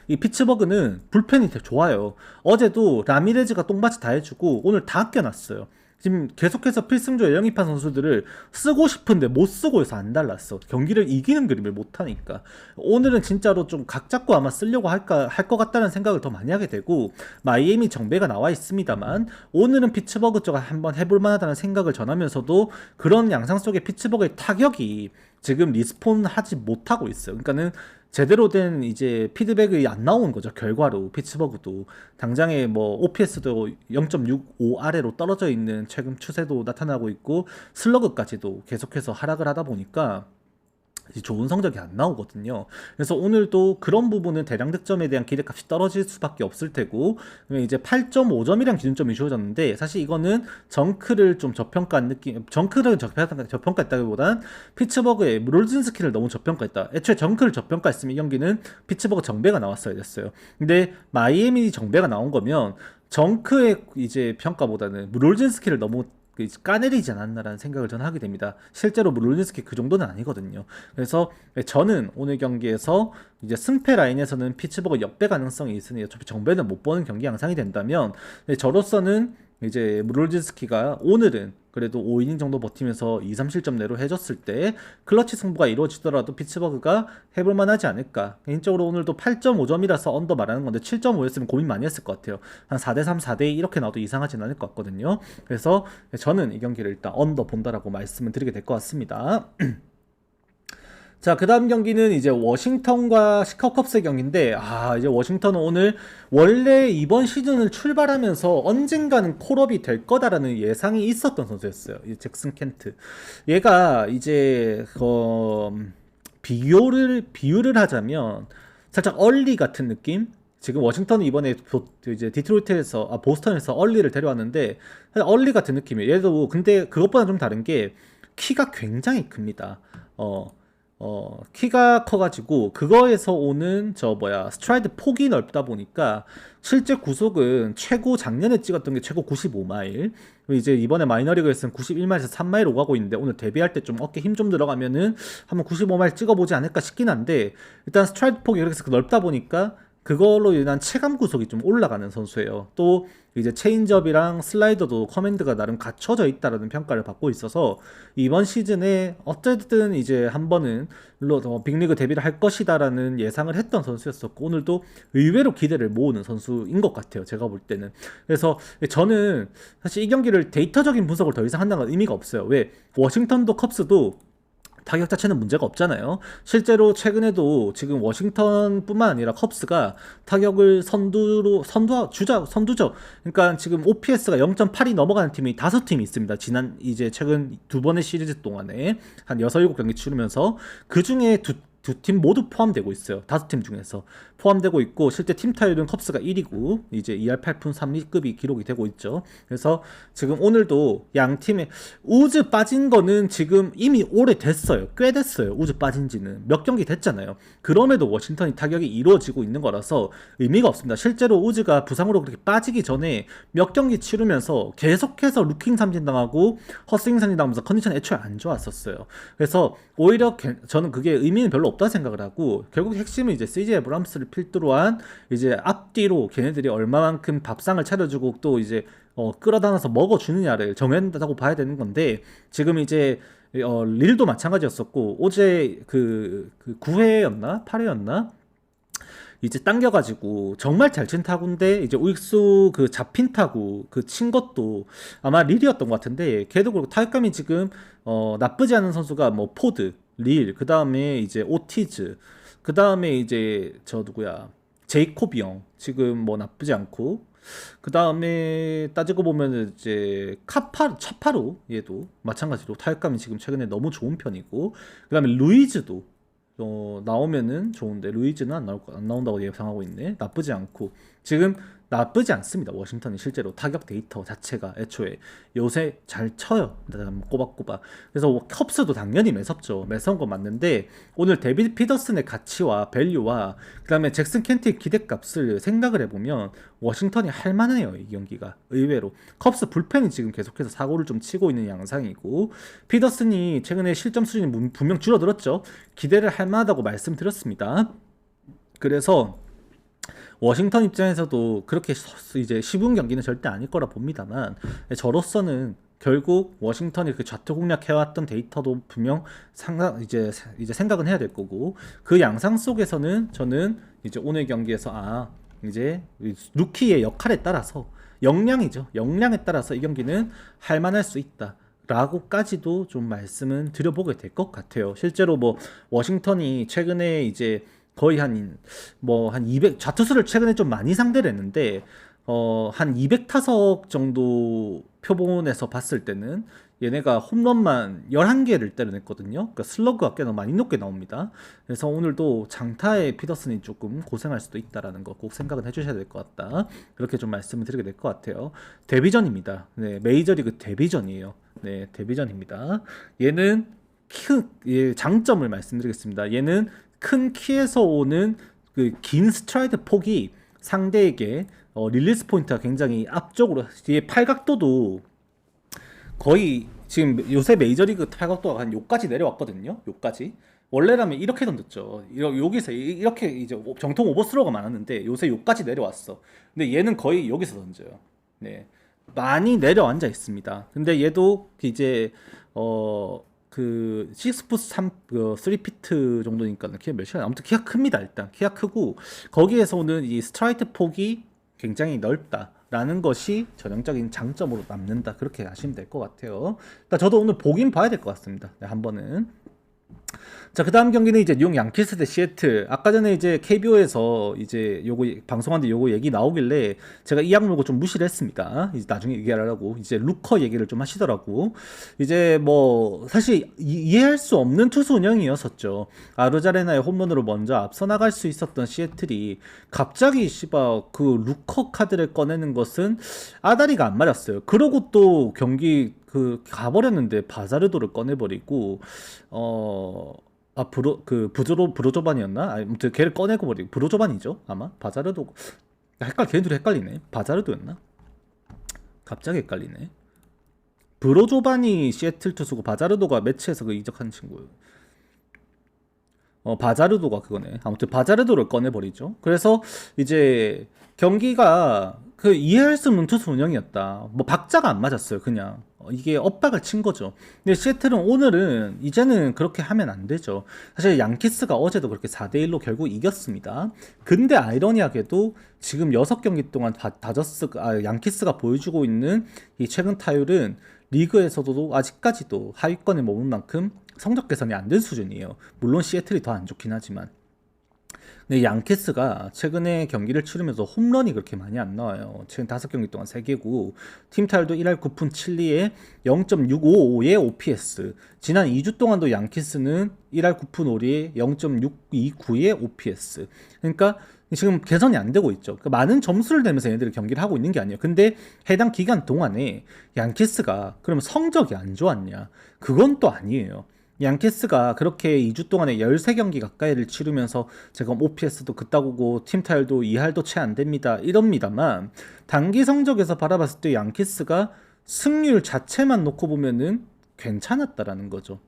이 피츠버그는 불펜이 되게 좋아요. 어제도 라미레즈가 똥밭이 다 해주고 오늘 다 아껴놨어요. 지금 계속해서 필승조 영입한 선수들을 쓰고 싶은데 못 쓰고 해서 안 달랐어. 경기를 이기는 그림을 못 하니까. 오늘은 진짜로 좀 각 잡고 아마 쓰려고 할 것 같다는 생각을 더 많이 하게 되고, 마이애미 정배가 나와 있습니다만 오늘은 피츠버그 쪽 한번 해볼 만하다는 생각을 전하면서도 그런 양상 속에 피츠버그의 타격이 지금 리스폰 하지 못하고 있어요. 그러니까는 제대로 된 이제 피드백이 안 나오는 거죠. 결과로 피츠버그도 당장에 뭐 OPS도 0.65 아래로 떨어져 있는 최근 추세도 나타나고 있고 슬러그까지도 계속해서 하락을 하다 보니까 좋은 성적이 안 나오거든요. 그래서 오늘도 그런 부분은 대량 득점에 대한 기대값이 떨어질 수밖에 없을 테고, 이제 8.5점이란 기준점이 주어졌는데 사실 이거는 정크를 좀 저평가한 느낌, 정크를 저평가했다기보다는 피츠버그의 무롤진스키를 너무 저평가했다. 애초에 정크를 저평가했으면 이 경기는 피츠버그 정배가 나왔어야 됐어요. 근데 마이애미 정배가 나온 거면 정크의 이제 평가보다는 무롤진스키를 너무 까내리지 않았나라는 생각을 저는 하게 됩니다. 실제로 룰린스키 그 정도는 아니거든요. 그래서 저는 오늘 경기에서 이제 승패 라인에서는 피츠버그 역배 가능성이 있으니 어차피 정배는 못 보는 경기 양상이 된다면 저로서는 이제 무롤진스키가 오늘은 그래도 5이닝 정도 버티면서 2, 3실점 내로 해줬을 때 클러치 승부가 이루어지더라도 피츠버그가 해볼만 하지 않을까. 개인적으로 오늘도 8.5점이라서 언더 말하는 건데 7.5였으면 고민 많이 했을 것 같아요. 한 4대3, 4대2 이렇게 나와도 이상하진 않을 것 같거든요. 그래서 저는 이 경기를 일단 언더 본다라고 말씀을 드리게 될 것 같습니다. 자, 그 다음 경기는 이제 워싱턴과 시카고 컵스의 경기인데, 이제 워싱턴은 오늘 원래 이번 시즌을 출발하면서 언젠가는 콜업이 될 거다라는 예상이 있었던 선수였어요. 이 잭슨 켄트. 얘가 이제, 비유를 하자면, 살짝 얼리 같은 느낌? 지금 워싱턴은 이번에 이제 디트로이트에서, 보스턴에서 얼리를 데려왔는데, 얼리 같은 느낌이에요. 얘도, 근데 그것보다 좀 다른 게, 키가 굉장히 큽니다. 키가 커가지고 그거에서 오는 스트라이드 폭이 넓다 보니까 실제 구속은 최고 작년에 찍었던 게 최고 95마일, 이제 이번에 마이너리그에서는 91마일에서 3마일 오가고 있는데 오늘 데뷔할 때 좀 어깨 힘 좀 들어가면은 한번 95마일 찍어보지 않을까 싶긴 한데, 일단 스트라이드 폭이 이렇게 넓다 보니까 그걸로 인한 체감 구속이 좀 올라가는 선수예요. 또 이제 체인지업이랑 슬라이더도 커맨드가 나름 갖춰져 있다라는 평가를 받고 있어서 이번 시즌에 어쨌든 이제 한 번은 빅리그 데뷔를 할 것이다라는 예상을 했던 선수였었고, 오늘도 의외로 기대를 모으는 선수인 것 같아요, 제가 볼 때는. 그래서 저는 사실 이 경기를 데이터적인 분석을 더 이상 한다는 건 의미가 없어요. 왜? 워싱턴도 컵스도 타격 자체는 문제가 없잖아요. 실제로 최근에도 지금 워싱턴뿐만 아니라 컵스가 타격을 선두죠. 그러니까 지금 OPS가 0.8이 넘어가는 팀이 5팀이 있습니다. 지난 이제 최근 두 번의 시리즈 동안에 한 6, 7경기 치르면서 그 중에 두 팀 모두 포함되고 있어요. 5팀 중에서 포함되고 있고, 실제 팀 타율은 컵스가 1위고 이제 2할 8푼 3리급이 기록이 되고 있죠. 그래서 지금 오늘도 양 팀의 우즈 빠진 거는 지금 이미 오래됐어요. 꽤 됐어요. 우즈 빠진 지는 몇 경기 됐잖아요. 그럼에도 워싱턴이 타격이 이루어지고 있는 거라서 의미가 없습니다. 실제로 우즈가 부상으로 그렇게 빠지기 전에 몇 경기 치르면서 계속해서 루킹 삼진당하고 헛스윙 삼진당하면서 컨디션이 애초에 안 좋았었어요. 그래서 오히려 저는 그게 의미는 별로 없다 생각을 하고, 결국 핵심은 이제 CJ 에브람스를 필두로 한 이제 앞뒤로 걔네들이 얼마만큼 밥상을 차려주고 또 이제 끌어다녀서 먹어주느냐를 정해야 된다고 봐야 되는 건데, 지금 이제 릴도 마찬가지였었고, 어제 그 9회였나 8회였나 이제 당겨가지고 정말 잘 친 타구인데, 이제 우익수 그 잡힌 타구 그 친 것도 아마 릴이었던 것 같은데, 걔도 그렇고 타격감이 지금 나쁘지 않은 선수가 뭐 포드, 릴, 그 다음에 이제 오티즈, 그 다음에 이제 저 누구야 제이코비 형 지금 뭐 나쁘지 않고, 그 다음에 따지고 보면 이제 차파로 얘도 마찬가지로 타격감이 지금 최근에 너무 좋은 편이고, 그 다음에 루이즈도 나오면은 좋은데, 루이즈는 안 나온다고 예상하고 있네. 나쁘지 않고, 지금 나쁘지 않습니다. 워싱턴이 실제로 타격 데이터 자체가 애초에 요새 잘 쳐요. 꼬박꼬박. 그래서 컵스도 당연히 매섭죠. 매서운 건 맞는데, 오늘 데비드 피더슨의 가치와 밸류와 그 다음에 잭슨 켄트의 기대값을 생각을 해보면 워싱턴이 할만해요. 이 경기가 의외로. 컵스 불펜이 지금 계속해서 사고를 좀 치고 있는 양상이고, 피더슨이 최근에 실점 수준이 분명 줄어들었죠. 기대를 할 만하다고 말씀드렸습니다. 그래서 워싱턴 입장에서도 그렇게 이제 쉬운 경기는 절대 아닐 거라 봅니다만, 저로서는 결국 워싱턴이 그 좌투 공략해왔던 데이터도 분명 이제 생각은 해야 될 거고, 그 양상 속에서는 저는 이제 오늘 경기에서 이제 루키의 역할에 따라서 역량에 따라서 이 경기는 할만할 수 있다 라고까지도 좀 말씀은 드려보게 될 것 같아요. 실제로 뭐 워싱턴이 최근에 이제 거의 한 200 좌투수를 최근에 좀 많이 상대를 했는데, 한 200타석 정도 표본에서 봤을 때는 얘네가 홈런만 11개를 때려냈거든요. 그러니까 슬러그가 꽤 많이 높게 나옵니다. 그래서 오늘도 장타의 피더슨이 조금 고생할 수도 있다라는 거 꼭 생각은 해주셔야 될 것 같다. 그렇게 좀 말씀을 드리게 될 것 같아요. 데뷔전입니다. 네, 메이저리그 데뷔전이에요. 네, 데뷔전입니다. 얘는 장점을 말씀드리겠습니다. 얘는 큰 키에서 오는 그 긴 스트라이드 폭이 상대에게 릴리스 포인트가 굉장히 앞쪽으로, 뒤에 팔각도도 거의 지금 요새 메이저리그 팔각도가 한 요까지 내려왔거든요. 요까지. 원래라면 이렇게 던졌죠. 여기서 이렇게 이제 정통 오버스로가 많았는데 요새 요까지 내려왔어. 근데 얘는 거의 여기서 던져요. 네, 많이 내려앉아 있습니다. 근데 얘도 이제 그 6풋 3피트 정도니까 키가 몇이야? 아무튼 키가 큽니다. 일단 키가 크고, 거기에서 오는 이 스트라이크 폭이 굉장히 넓다라는 것이 전형적인 장점으로 남는다, 그렇게 아시면 될 것 같아요. 일단 저도 오늘 보긴 봐야 될 것 같습니다. 네, 한 번은. 자, 그 다음 경기는 이제 뉴욕 양키스 대 시애틀. 아까 전에 이제 KBO에서 이제 요거 방송하는데 요거 얘기 나오길래 제가 이 악물고 좀 무시를 했습니다. 이제 나중에 얘기하려고. 이제 루커 얘기를 좀 하시더라고. 이제 뭐 사실 이해할 수 없는 투수 운영이었었죠. 아르자레나의 홈런으로 먼저 앞서 나갈 수 있었던 시애틀이 갑자기 그 루커 카드를 꺼내는 것은 아다리가 안 맞았어요. 그러고 또 경기 가버렸는데 바자르도를 꺼내버리고, 브로조반이었나? 아무튼 걔를 꺼내고 버리고, 브로조반이죠 아마. 바자르도 걔네들이 헷갈리네. 바자르도였나? 갑자기 헷갈리네. 브로조반이 시애틀 투수고 바자르도가 매치에서 그 이적한 친구예요. 바자르도가 그거네. 아무튼 바자르도를 꺼내버리죠. 그래서 이제 경기가 이해할 수 없는 투수 운영이었다. 뭐 박자가 안 맞았어요. 그냥 이게 엇박을 친 거죠. 근데 시애틀은 오늘은 이제는 그렇게 하면 안 되죠. 사실 양키스가 어제도 그렇게 4대1로 결국 이겼습니다. 근데 아이러니하게도 지금 6경기 동안 양키스가 보여주고 있는 이 최근 타율은 리그에서도 아직까지도 하위권에 머문 만큼 성적 개선이 안 된 수준이에요. 물론 시애틀이 더 안 좋긴 하지만. 근데 양키스가 최근에 경기를 치르면서 홈런이 그렇게 많이 안 나와요. 최근 5경기 동안 3개고 팀 타율도 1할 9푼 7리에 0.655의 OPS. 지난 2주 동안도 양키스는 1할 9푼 5리에 0.629의 OPS. 그러니까 지금 개선이 안 되고 있죠. 그러니까 많은 점수를 내면서 얘네들이 경기를 하고 있는 게 아니에요. 근데 해당 기간 동안에 양키스가 그러면 성적이 안 좋았냐? 그건 또 아니에요. 양키스가 그렇게 2주 동안에 13경기 가까이를 치르면서 제가 OPS도 그따구고 팀 타율도 2할도 채 안 됩니다. 이럽니다만 단기 성적에서 바라봤을 때 양키스가 승률 자체만 놓고 보면은 괜찮았다라는 거죠.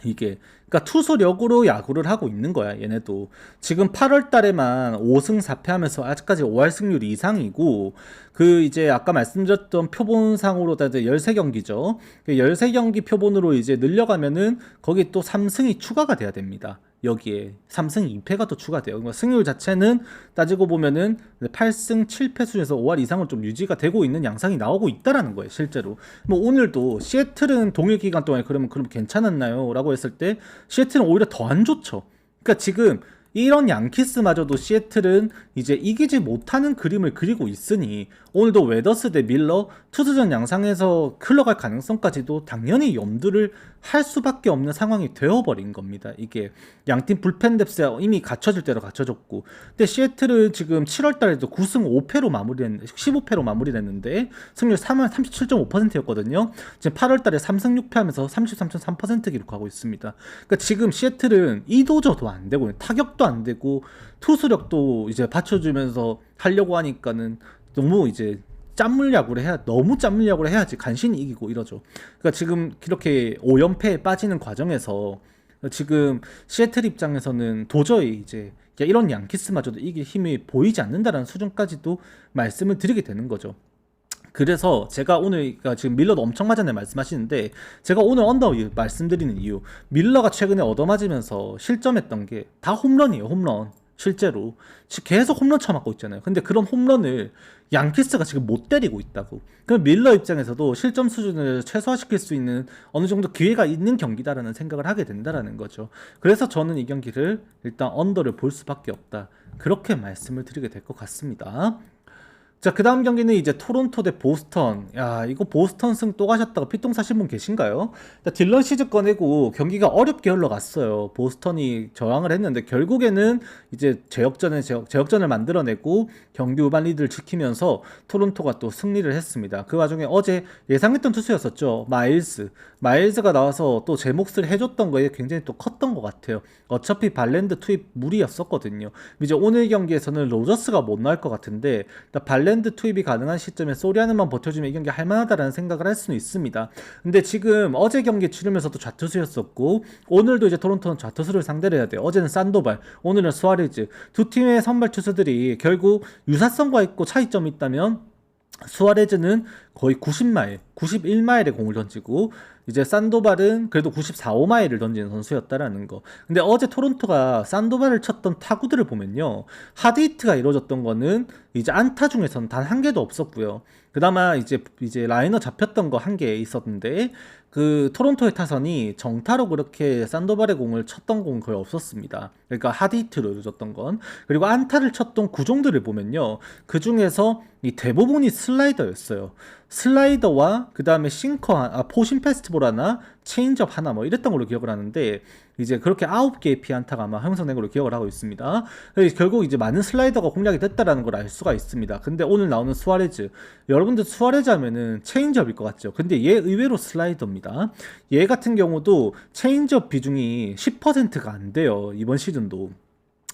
이게 그러니까 투수력으로 야구를 하고 있는 거야. 얘네도 지금 8월 달에만 5승 4패 하면서 아직까지 5할 승률 이상이고, 그 이제 아까 말씀드렸던 표본상으로 다 13경기죠 13경기 표본으로 이제 늘려가면은 거기 또 3승이 추가가 돼야 됩니다. 여기에 3승 2패가 또 추가돼요. 그러니까 승률 자체는 따지고 보면은 8승 7패 수준에서 5할 이상은 좀 유지가 되고 있는 양상이 나오고 있다라는 거예요, 실제로. 뭐 오늘도 시애틀은 동일 기간 동안에 그럼 괜찮았나요? 라고 했을 때 시애틀은 오히려 더 안 좋죠. 그러니까 지금 이런 양키스마저도 시애틀은 이제 이기지 못하는 그림을 그리고 있으니 오늘도 웨더스 대 밀러 투수전 양상에서 흘러갈 가능성까지도 당연히 염두를 할 수밖에 없는 상황이 되어버린 겁니다. 이게 양팀 불펜 뎁스가 이미 갖춰질 대로 갖춰졌고, 근데 시애틀은 지금 7월달에도 9승 5패로 15패로 마무리했는데 승률 37.5%였거든요. 지금 8월달에 3승 6패 하면서 33.3% 기록하고 있습니다. 그러니까 지금 시애틀은 이도저도 안 되고 타격도 안 되고 투수력도 이제 받쳐주면서 하려고 하니까는 너무 이제 너무 짠물 야구를 해야지 간신히 이기고 이러죠. 그러니까 지금 이렇게 5연패에 빠지는 과정에서 지금 시애틀 입장에서는 도저히 이제 이런 양키스마저도 이길 힘이 보이지 않는다는 수준까지도 말씀을 드리게 되는 거죠. 그래서 제가 오늘 지금 밀러도 엄청 맞았네 말씀하시는데, 제가 오늘 언더 말씀드리는 이유, 밀러가 최근에 얻어맞으면서 실점했던 게 다 홈런이에요. 홈런. 실제로 계속 홈런 쳐맞고 있잖아요. 근데 그런 홈런을 양키스가 지금 못 때리고 있다고. 그럼 밀러 입장에서도 실점 수준을 최소화시킬 수 있는 어느 정도 기회가 있는 경기다라는 생각을 하게 된다라는 거죠. 그래서 저는 이 경기를 일단 언더를 볼 수밖에 없다, 그렇게 말씀을 드리게 될 것 같습니다. 자, 그 다음 경기는 이제 토론토 대 보스턴. 야, 이거 보스턴 승 또 가셨다가 피똥 사신 분 계신가요? 자, 딜런 시즈 꺼내고 경기가 어렵게 흘러갔어요. 보스턴이 저항을 했는데 결국에는 이제 제역전을 만들어내고 경기 후반 리드를 지키면서 토론토가 또 승리를 했습니다. 그 와중에 어제 예상했던 투수였었죠. 마일즈가 나와서 또 제 몫을 해줬던 거에 굉장히 또 컸던 것 같아요. 어차피 발랜드 투입 무리였었거든요. 이제 오늘 경기에서는 로저스가 못 나올 것 같은데 발랜드 투입이 가능한 시점에 소리아는만 버텨주면 이 경기 할만하다라는 생각을 할 수는 있습니다. 근데 지금 어제 경기 치르면서도 좌투수였었고, 오늘도 이제 토론토는 좌투수를 상대를 해야 돼요. 어제는 산도발, 오늘은 수아레즈. 두 팀의 선발 투수들이 결국 유사성과 있고 차이점이 있다면 수아레즈는 거의 90마일, 91마일의 공을 던지고 이제 산도발은 그래도 94, 5마일을 던지는 선수였다라는 거. 근데 어제 토론토가 산도발을 쳤던 타구들을 보면요, 하드히트가 이루어졌던 거는 이제 안타 중에서는 단 한 개도 없었고요. 그나마 이제 라이너 잡혔던 거 한 개 있었는데, 그 토론토의 타선이 정타로 그렇게 산도발의 공을 쳤던 공은 거의 없었습니다. 그러니까 하드히트로 이루어졌던 건. 그리고 안타를 쳤던 구종들을 보면요, 그 중에서 이 대부분이 슬라이더였어요. 슬라이더와 그 다음에 싱커, 포신 페스티벌 하나, 체인지업 하나 뭐 이랬던 걸로 기억을 하는데, 이제 그렇게 9개의 피안타가 아마 형성된 걸로 기억을 하고 있습니다. 결국 이제 많은 슬라이더가 공략이 됐다라는 걸 알 수가 있습니다. 근데 오늘 나오는 수아레즈, 여러분들 수아레즈 하면은 체인지업일 것 같죠? 근데 얘 의외로 슬라이더입니다. 얘 같은 경우도 체인지업 비중이 10%가 안 돼요, 이번 시즌도.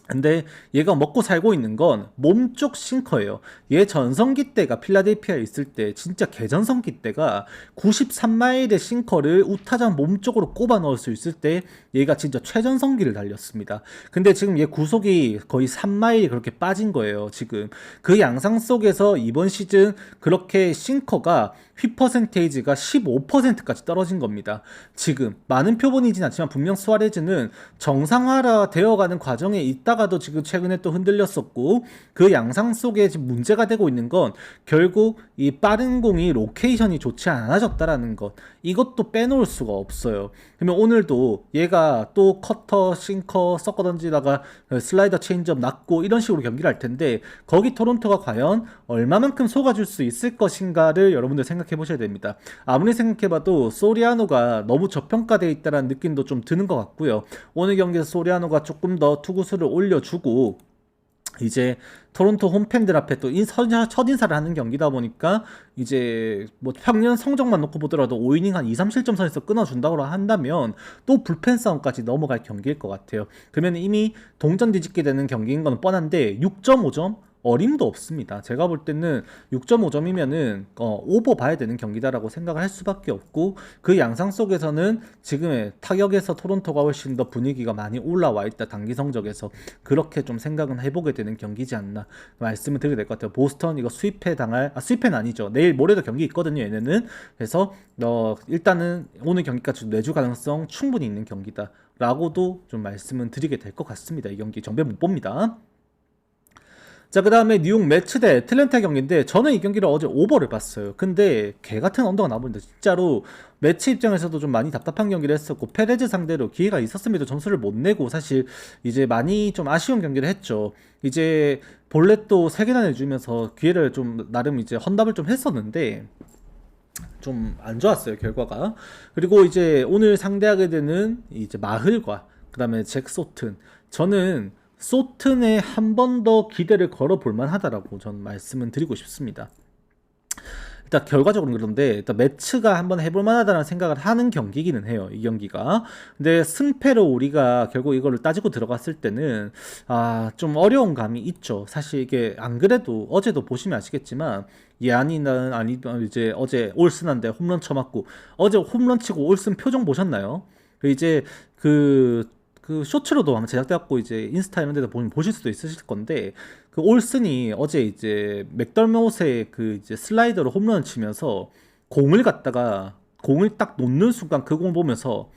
근데 얘가 먹고 살고 있는 건 몸쪽 싱커예요. 얘 전성기 때가 필라델피아에 있을 때 진짜 개전성기 때가 93마일의 싱커를 우타장 몸쪽으로 꼽아 넣을 수 있을 때 얘가 진짜 최전성기를 달렸습니다. 근데 지금 얘 구속이 거의 3마일이 그렇게 빠진 거예요. 지금 그 양상 속에서 이번 시즌 그렇게 싱커가 휘 퍼센테이지가 15%까지 떨어진 겁니다. 지금 많은 표본이진 않지만 분명 수아레즈는 정상화가 되어가는 과정에 있다 올랐다가도 지금 최근에 또 흔들렸었고, 그 양상 속에 지금 문제가 되고 있는 건 결국 이 빠른 공이 로케이션이 좋지 않아졌다라는 것, 이것도 빼놓을 수가 없어요. 그러면 오늘도 얘가 또 커터, 싱커 섞어 던지다가 슬라이더 체인지업 낮고 이런 식으로 경기를 할 텐데, 거기 토론토가 과연 얼마만큼 속아줄 수 있을 것인가를 여러분들 생각해 보셔야 됩니다. 아무리 생각해봐도 소리아노가 너무 저평가되어 있다는 느낌도 좀 드는 것 같고요. 오늘 경기에서 소리아노가 조금 더 투구수를 올려주고 이제 토론토 홈팬들 앞에 또 첫인사를 하는 경기다 보니까 이제 뭐 평년 성적만 놓고 보더라도 5이닝 한 2, 3실점 선에서 끊어준다고 한다면 또 불펜 싸움까지 넘어갈 경기일 것 같아요. 그러면 이미 동전 뒤집게 되는 경기인 건 뻔한데 6.5점? 어림도 없습니다. 제가 볼 때는 6.5점이면은 오버 봐야 되는 경기다라고 생각을 할 수밖에 없고, 그 양상 속에서는 지금의 타격에서 토론토가 훨씬 더 분위기가 많이 올라와 있다. 단기 성적에서 그렇게 좀 생각은 해보게 되는 경기지 않나 말씀을 드리게 될 것 같아요. 보스턴 이거 수입회는 아니죠. 내일 모레도 경기 있거든요. 얘네는. 그래서 일단은 오늘 경기까지 내주 가능성 충분히 있는 경기다 라고도 좀 말씀은 드리게 될 것 같습니다. 이 경기 정배 못 봅니다. 자, 그 다음에 뉴욕 매츠 대 애틀랜타 경기인데, 저는 이 경기를 어제 오버를 봤어요. 근데 개같은 언더가 나옵니다. 진짜로 매츠 입장에서도 좀 많이 답답한 경기를 했었고, 페레즈 상대로 기회가 있었음에도 점수를 못 내고 사실 이제 많이 좀 아쉬운 경기를 했죠. 이제 볼넷도 3개나 내주면서 기회를 좀 나름 이제 헌납을 좀 했었는데 좀 안 좋았어요, 결과가. 그리고 이제 오늘 상대하게 되는 이제 마흘과 그 다음에 잭 소튼, 저는 소튼에 한 번 더 기대를 걸어볼 만하다라고 저는 말씀은 드리고 싶습니다. 일단 결과적으로는 그런데 일단 매치가 한번 해볼 만하다는 생각을 하는 경기기는 해요, 이 경기가. 근데 승패로 우리가 결국 이거를 따지고 들어갔을 때는 좀 어려운 감이 있죠. 사실 이게 안 그래도 어제도 보시면 아시겠지만 예안이는 이제 어제 올슨한테 홈런 쳐맞고, 어제 홈런 치고 올슨 표정 보셨나요? 이제 그 쇼츠로도 아마 제작돼갖고 이제 인스타 이런 데도 보면 보실 수도 있으실 건데, 그 올슨이 어제 이제 맥덜못의 그 이제 슬라이더로 홈런을 치면서 공을 딱 놓는 순간 그 공 보면서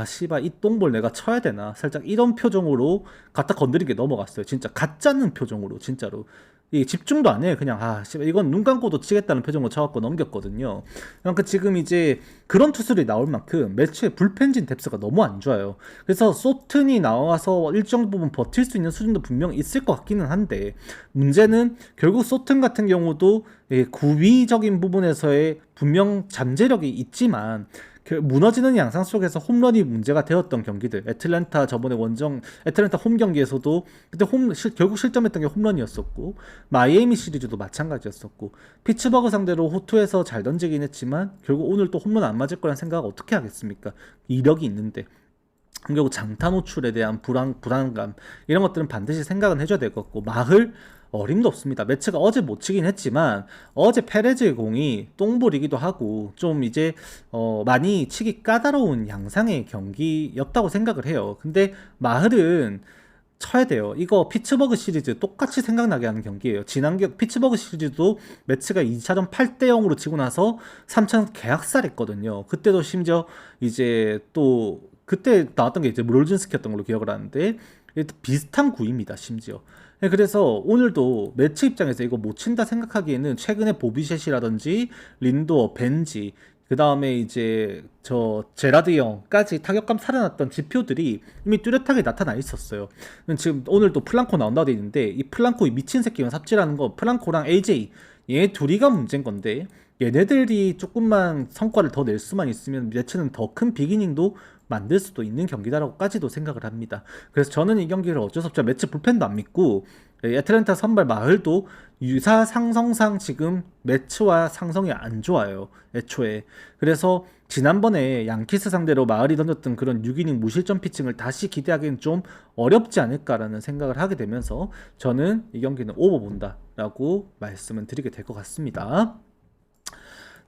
씨발 이 똥볼 내가 쳐야 되나 살짝 이런 표정으로 갖다 건드린 게 넘어갔어요. 진짜 가짜는 표정으로, 진짜로 이 집중도 안 해요. 그냥 씨발 이건 눈 감고도 치겠다는 표정으로 쳐갖고 넘겼거든요. 그러니까 지금 이제 그런 투수들이 나올 만큼 매치의 불펜진 뎁스가 너무 안 좋아요. 그래서 소튼이 나와서 일정 부분 버틸 수 있는 수준도 분명 있을 것 같기는 한데, 문제는 결국 소튼 같은 경우도 구위적인 부분에서의 분명 잠재력이 있지만 무너지는 양상 속에서 홈런이 문제가 되었던 경기들, 애틀랜타 저번에 애틀랜타 홈 경기에서도 그때 결국 실점했던 게 홈런이었었고, 마이애미 시리즈도 마찬가지였었고, 피츠버그 상대로 호투에서 잘 던지긴 했지만 결국 오늘 또 홈런 안 맞을 거란 생각을 어떻게 하겠습니까? 이력이 있는데. 결국 장타 노출에 대한 불안감 이런 것들은 반드시 생각은 해줘야 될 것 같고, 마흘 어림도 없습니다. 매치가 어제 못 치긴 했지만 어제 페레즈의 공이 똥볼이기도 하고 좀 이제 많이 치기 까다로운 양상의 경기였다고 생각을 해요. 근데 마흘은 쳐야 돼요. 이거 피츠버그 시리즈 똑같이 생각나게 하는 경기예요. 피츠버그 시리즈도 매치가 2차전 8대0으로 치고 나서 3차전 계약살했거든요. 그때도 심지어 이제 또 그때 나왔던 게 이제 롤진스키였던 걸로 기억을 하는데, 비슷한 구입니다, 심지어. 그래서 오늘도 매치 입장에서 이거 못 친다 생각하기에는 최근에 보비셋이라든지 린도어, 벤지, 그 다음에 이제 제라드 형까지 타격감 살아났던 지표들이 이미 뚜렷하게 나타나 있었어요. 지금 오늘도 플랑코 나온다고 돼 있는데, 이 플랑코 미친 새끼만 삽질하는 거, 플랑코랑 AJ 얘 둘이가 문제인 건데, 얘네들이 조금만 성과를 더 낼 수만 있으면 매치는 더 큰 비기닝도 만들 수도 있는 경기다라고까지도 생각을 합니다. 그래서 저는 이 경기를 어쩔 수 없죠. 매치 불펜도 안 믿고, 애틀랜타 선발 마흘도 유사 상성상 지금 매치와 상성이 안 좋아요, 애초에. 그래서 지난번에 양키스 상대로 마흘이 던졌던 그런 6이닝 무실점 피칭을 다시 기대하기는 좀 어렵지 않을까라는 생각을 하게 되면서 저는 이 경기는 오버 본다라고 말씀을 드리게 될 것 같습니다.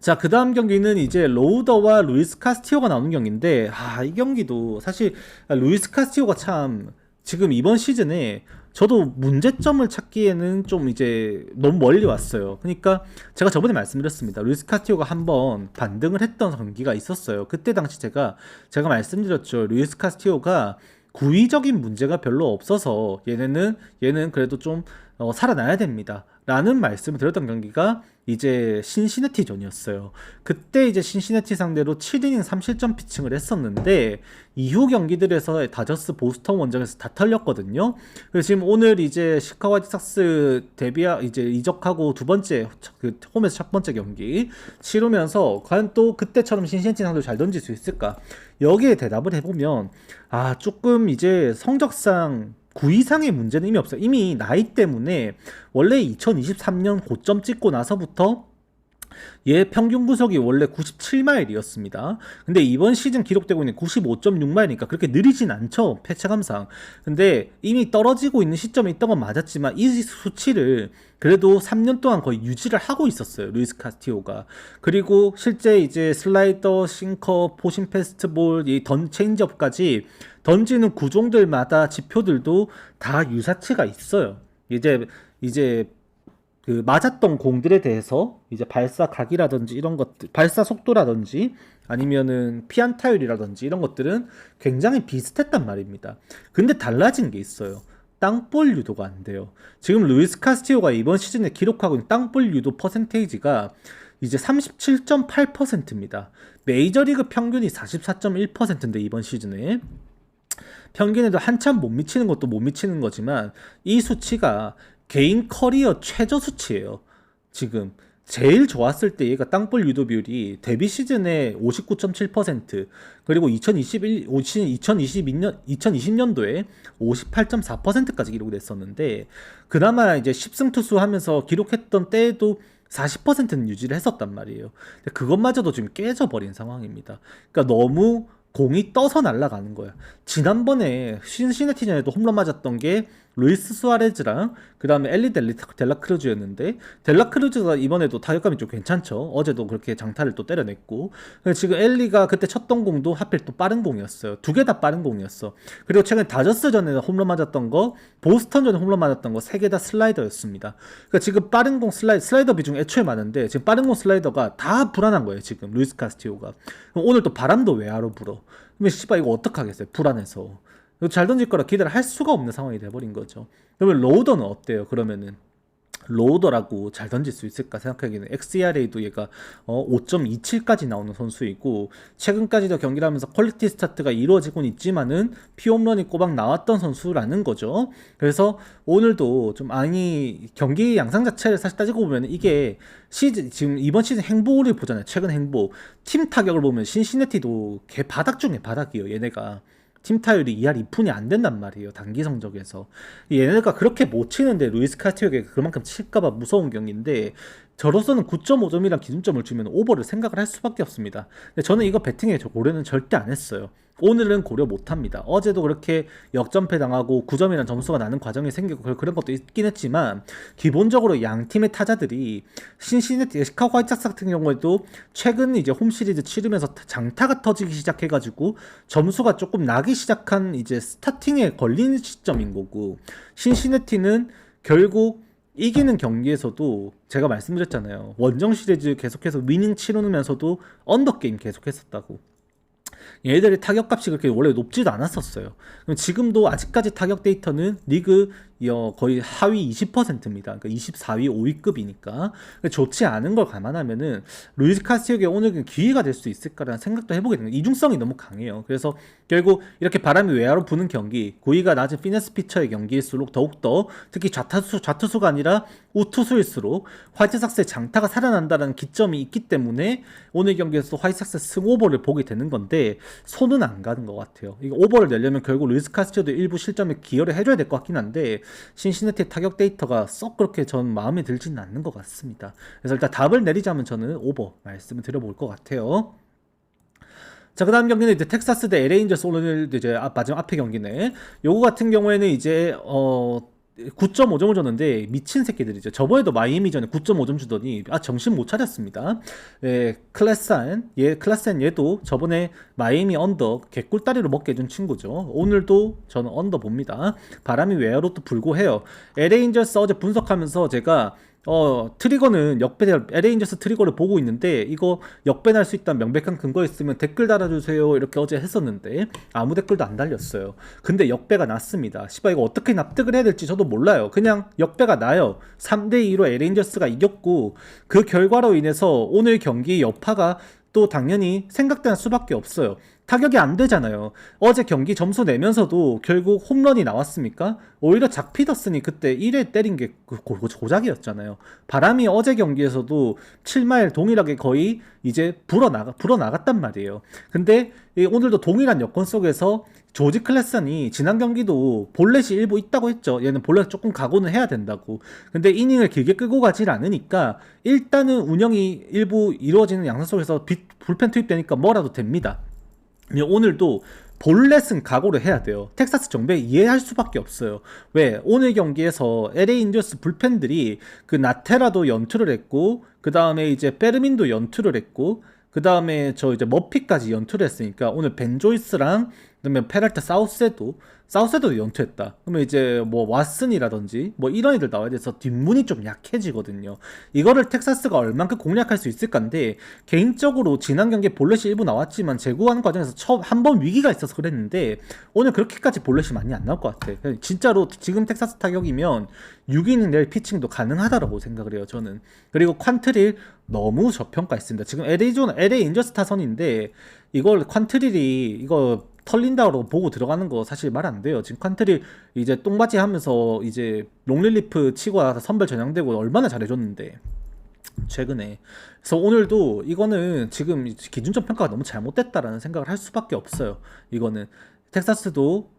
자, 그 다음 경기는 이제 로우더와 루이스 카스티오가 나오는 경기인데, 이 경기도 사실 루이스 카스티오가 참 지금 이번 시즌에 저도 문제점을 찾기에는 좀 이제 너무 멀리 왔어요. 그러니까 제가 저번에 말씀드렸습니다. 루이스 카스티오가 한번 반등을 했던 경기가 있었어요. 그때 당시 제가 말씀드렸죠. 루이스 카스티오가 구위적인 문제가 별로 없어서 얘는 그래도 좀 살아나야 됩니다. 라는 말씀을 드렸던 경기가 이제 신시내티전이었어요. 그때 이제 신시내티 상대로 7이닝 3실점 피칭을 했었는데 이후 경기들에서 다저스 보스턴 원정에서 다 털렸거든요. 그래서 지금 오늘 이제 시카고 화이트삭스 이제 이적하고 두 번째 그 홈에서 첫 번째 경기 치르면서 과연 또 그때처럼 신시내티 상대로 잘 던질 수 있을까? 여기에 대답을 해보면 조금 이제 성적상 9 이상의 문제는 이미 없어요. 이미 나이 때문에 원래 2023년 고점 찍고 나서부터 얘 평균 구속이 원래 97마일이었습니다. 근데 이번 시즌 기록되고 있는 95.6마일이니까 그렇게 느리진 않죠. 패체감상. 근데 이미 떨어지고 있는 시점에 있던 건 맞았지만 이 수치를 그래도 3년 동안 거의 유지를 하고 있었어요. 루이스 카스티오가. 그리고 실제 이제 슬라이더, 싱커, 포신 패스트볼, 체인지업까지 던지는 구종들마다 지표들도 다 유사치가 있어요. 이제 그 맞았던 공들에 대해서 이제 발사 각이라든지 이런 것들, 발사 속도라든지 아니면은 피안 타율이라든지 이런 것들은 굉장히 비슷했단 말입니다. 근데 달라진 게 있어요. 땅볼 유도가 안 돼요. 지금 루이스 카스티오가 이번 시즌에 기록하고 있는 땅볼 유도 퍼센테이지가 이제 37.8%입니다. 메이저리그 평균이 44.1%인데 이번 시즌에 평균에도 한참 못 미치는 것도 못 미치는 거지만 이 수치가 개인 커리어 최저 수치예요. 지금 제일 좋았을 때 얘가 땅볼 유도 비율이 데뷔 시즌에 59.7% 그리고 2020년도에 58.4%까지 기록됐었는데 그나마 이제 10승 투수 하면서 기록했던 때에도 40%는 유지를 했었단 말이에요. 그것마저도 지금 깨져버린 상황입니다. 그러니까 너무 공이 떠서 날아가는 거야. 지난번에 신시내티전에도 홈런 맞았던 게 루이스 수아레즈랑 그 다음에 엘리 델라크루즈였는데 델라크루즈가 이번에도 타격감이 좀 괜찮죠. 어제도 그렇게 장타를 또 때려냈고 지금 엘리가 그때 쳤던 공도 하필 또 빠른 공이었어요. 두 개 다 빠른 공이었어. 그리고 최근 다저스 전에 홈런 맞았던 거, 보스턴 전에 홈런 맞았던 거 세 개 다 슬라이더였습니다. 그러니까 지금 빠른 공 슬라이더 비중 애초에 많은데 지금 빠른 공 슬라이더가 다 불안한 거예요. 지금 루이스 카스티오가. 오늘 또 바람도 외야로 불어. 그러면 씨발 이거 어떡하겠어요. 불안해서. 잘 던질 거라 기대를 할 수가 없는 상황이 돼버린 거죠. 그러면 로우더는 어때요? 그러면은 로우더라고 잘 던질 수 있을까 생각하기에는 xERA도 얘가 5.27까지 나오는 선수이고 최근까지도 경기를 하면서 퀄리티 스타트가 이루어지곤 있지만은 피홈런이 꼬박 나왔던 선수라는 거죠. 그래서 오늘도 좀 경기 양상 자체를 사실 따지고 보면 이게 지금 이번 시즌 행보를 보잖아요. 최근 행보 팀 타격을 보면 신시내티도 개 바닥 중에 바닥이에요. 얘네가 팀 타율이 2할 2푼이 안 된단 말이에요. 단기 성적에서. 얘네가 그렇게 못 치는데 루이스 카스티오에게 그만큼 칠까봐 무서운 경기인데 저로서는 9.5점이란 기준점을 주면 오버를 생각을 할 수밖에 없습니다. 근데 저는 이거 배팅에 고려는 절대 안 했어요. 오늘은 고려 못합니다. 어제도 그렇게 역전패 당하고 9점이라는 점수가 나는 과정이 생기고 그런 것도 있긴 했지만 기본적으로 양 팀의 타자들이 시카고 화이트삭스 같은 경우에도 최근 이제 홈 시리즈 치르면서 장타가 터지기 시작해가지고 점수가 조금 나기 시작한 이제 스타팅에 걸리는 시점인 거고 신시내티는 결국 이기는 경기에서도 제가 말씀드렸잖아요. 원정 시리즈 계속해서 위닝 치르면서도 언더게임 계속했었다고. 얘들의 타격값이 그렇게 원래 높지도 않았었어요. 지금도 아직까지 타격 데이터는 리그 거의 하위 20%입니다. 그러니까 24위, 5위급이니까 좋지 않은 걸 감안하면은 루이스 카스티오에게 오늘 기회가 될 수 있을까라는 생각도 해보게 되는 이중성이 너무 강해요. 그래서 결국 이렇게 바람이 외야로 부는 경기, 구위가 낮은 피네스 피처의 경기일수록 더욱더 특히 좌투수가 아니라 우투수일수록 화이트삭스의 장타가 살아난다는 기점이 있기 때문에 오늘 경기에서 화이트삭스 승오버를 보게 되는 건데 손은 안 가는 것 같아요. 이거 오버를 내려면 결국 루이스 카스티오도 일부 실점에 기여를 해줘야 될 것 같긴 한데 신시내티 타격 데이터가 썩 그렇게 전 마음에 들지는 않는 것 같습니다. 그래서 일단 답을 내리자면 저는 오버 말씀을 드려볼 것 같아요. 자, 그 다음 경기는 이제 텍사스 대 LA 인저스 오늘 이제 마지막 앞에 경기네. 요거 같은 경우에는 이제 9.5점을 줬는데 미친 새끼들이죠. 저번에도 마이애미전에 9.5점 주더니 정신 못 차렸습니다. 클래스한 얘도 저번에 마이애미 언더 개꿀다리로 먹게 해준 친구죠. 오늘도 저는 언더 봅니다. 바람이 외야로 또 불고 해요. LA 인저스 어제 분석하면서 제가 트리거는 역배달, LA 인저스 트리거를 보고 있는데, 이거 역배달 수 있다는 명백한 근거 있으면 댓글 달아주세요. 이렇게 어제 했었는데, 아무 댓글도 안 달렸어요. 근데 역배가 났습니다. 씨발, 이거 어떻게 납득을 해야 될지 저도 몰라요. 그냥 역배가 나요. 3대2로 LA 인저스가 이겼고, 그 결과로 인해서 오늘 경기 여파가 또 당연히 생각될 수밖에 없어요. 타격이 안 되잖아요. 어제 경기 점수 내면서도 결국 홈런이 나왔습니까? 오히려 작 피더슨이 그때 1회 때린 게 고작이었잖아요. 바람이 어제 경기에서도 7마일 동일하게 거의 이제 불어나갔단 말이에요. 근데 오늘도 동일한 여건 속에서 조지 클래슨이 지난 경기도 볼넷이 일부 있다고 했죠. 얘는 볼넷 조금 각오는 해야 된다고. 근데 이닝을 길게 끌고 가질 않으니까 일단은 운영이 일부 이루어지는 양상 속에서 불펜 투입되니까 뭐라도 됩니다. 오늘도 볼넷은 각오를 해야 돼요. 텍사스 정배 이해할 수밖에 없어요. 왜? 오늘 경기에서 LA 인저스 불펜들이 그 나테라도 연투를 했고, 그 다음에 이제 페르민도 연투를 했고, 그 다음에 저 이제 머피까지 연투를 했으니까 오늘 벤 조이스랑 그다음에 페랄타 사우세도 연투했다. 그러면 이제 뭐 왓슨이라든지 뭐 이런 애들 나와야 돼서 뒷문이 좀 약해지거든요. 이거를 텍사스가 얼만큼 공략할 수 있을까인데, 개인적으로 지난 경기에 볼넷이 일부 나왔지만 제구하는 과정에서 한 번 위기가 있어서 그랬는데, 오늘 그렇게까지 볼넷이 많이 안 나올 것 같아. 진짜로 지금 텍사스 타격이면 6이닝 낼 피칭도 가능하다라고 생각을 해요, 저는. 그리고 퀀트릴 너무 저평가했습니다. 지금 LA 인저스 타선인데 이걸 퀀트릴이 이거 털린다고 보고 들어가는 거 사실 말 안 돼요. 지금 칸트리 이제 똥바지 하면서 이제 롱릴리프 치고 나서 선발 전향되고 얼마나 잘해줬는데 최근에. 그래서 오늘도 이거는 지금 기준점 평가가 너무 잘못됐다라는 생각을 할 수밖에 없어요. 이거는 텍사스도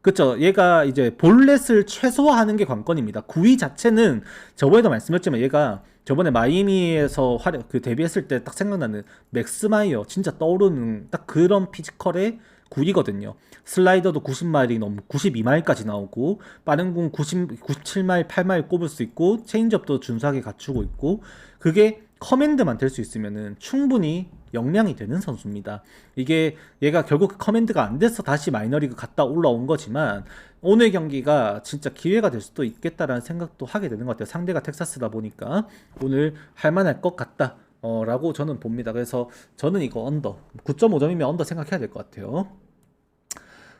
그쵸. 얘가 이제 볼넷을 최소화하는 게 관건입니다. 구위 자체는 저번에도 말씀드렸지만 얘가 저번에 마이애미에서 데뷔했을 때 딱 생각나는 맥스 마이어 진짜 떠오르는 딱 그런 피지컬의 구위거든요. 슬라이더도 90마일이 넘고 92마일까지 나오고 빠른 공 97마일, 8마일 꼽을 수 있고 체인지업도 준수하게 갖추고 있고, 그게 커맨드만 될 수 있으면은 충분히 역량이 되는 선수입니다. 이게 얘가 결국 커맨드가 안 돼서 다시 마이너리그 갔다 올라온 거지만 오늘 경기가 진짜 기회가 될 수도 있겠다라는 생각도 하게 되는 것 같아요. 상대가 텍사스다 보니까 오늘 할만할 것 같다. 라고 저는 봅니다. 그래서 저는 이거 언더 9.5점이면 언더 생각해야 될 것 같아요.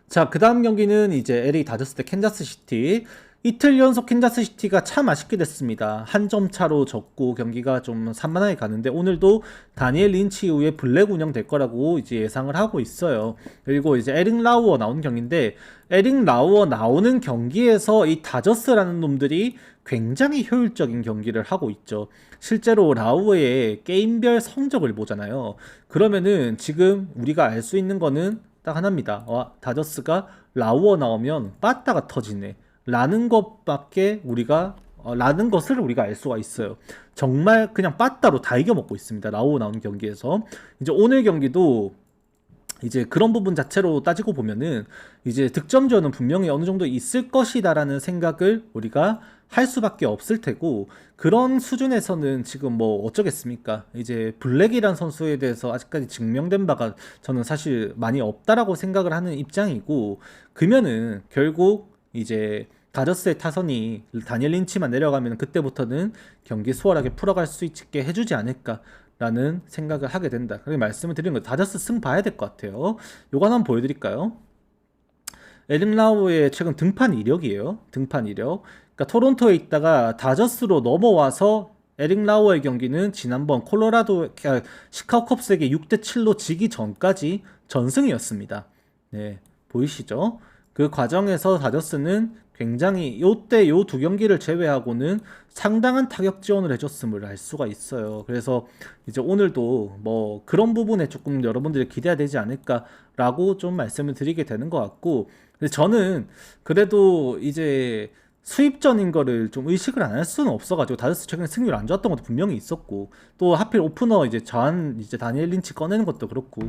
자, 그 다음 경기는 이제 LA 다저스 대 캔자스 시티. 이틀 연속 캔자스 시티가 참 아쉽게 됐습니다. 한 점 차로 졌고 경기가 좀 산만하게 가는데, 오늘도 다니엘 린치 이후에 블랙 운영될 거라고 이제 예상을 하고 있어요. 그리고 이제 에릭 라우어 나오는 경기인데, 에릭 라우어 나오는 경기에서 이 다저스라는 놈들이 굉장히 효율적인 경기를 하고 있죠. 실제로 라우어의 게임별 성적을 보잖아요. 그러면은 지금 우리가 알 수 있는 거는 딱 하나입니다. 다저스가 라우어 나오면 빠따가 터지네 라는 것을 우리가 알 수가 있어요. 정말 그냥 빠따로 다 이겨먹고 있습니다. 라우어 나오는 경기에서. 이제 오늘 경기도 이제 그런 부분 자체로 따지고 보면은 이제 득점전은 분명히 어느 정도 있을 것이다라는 생각을 우리가 할 수밖에 없을 테고, 그런 수준에서는 지금 뭐 어쩌겠습니까? 이제 블랙이란 선수에 대해서 아직까지 증명된 바가 저는 사실 많이 없다라고 생각을 하는 입장이고, 그러면은 결국 이제 다저스의 타선이 다니엘 린치만 내려가면 그때부터는 경기 수월하게 풀어갈 수 있게 해주지 않을까라는 생각을 하게 된다. 그렇게 말씀을 드리는 거예요. 다저스 승 봐야 될 것 같아요. 요거 하나 한번 보여드릴까요? 에릭 라우의 최근 등판 이력이에요. 등판 이력. 그러니까 토론토에 있다가 다저스로 넘어와서 에릭 라우어의 경기는 지난번 시카고 컵스에게 6대7로 지기 전까지 전승이었습니다. 네, 보이시죠? 그 과정에서 다저스는 굉장히 요때 요 두 경기를 제외하고는 상당한 타격 지원을 해줬음을 알 수가 있어요. 그래서 이제 오늘도 뭐 그런 부분에 조금 여러분들이 기대해야 되지 않을까라고 좀 말씀을 드리게 되는 것 같고, 근데 저는 그래도 이제 수입전인 거를 좀 의식을 안 할 수는 없어가지고, 다저스 최근에 승률 안 좋았던 것도 분명히 있었고, 또 하필 오프너 이제 다니엘 린치 꺼내는 것도 그렇고,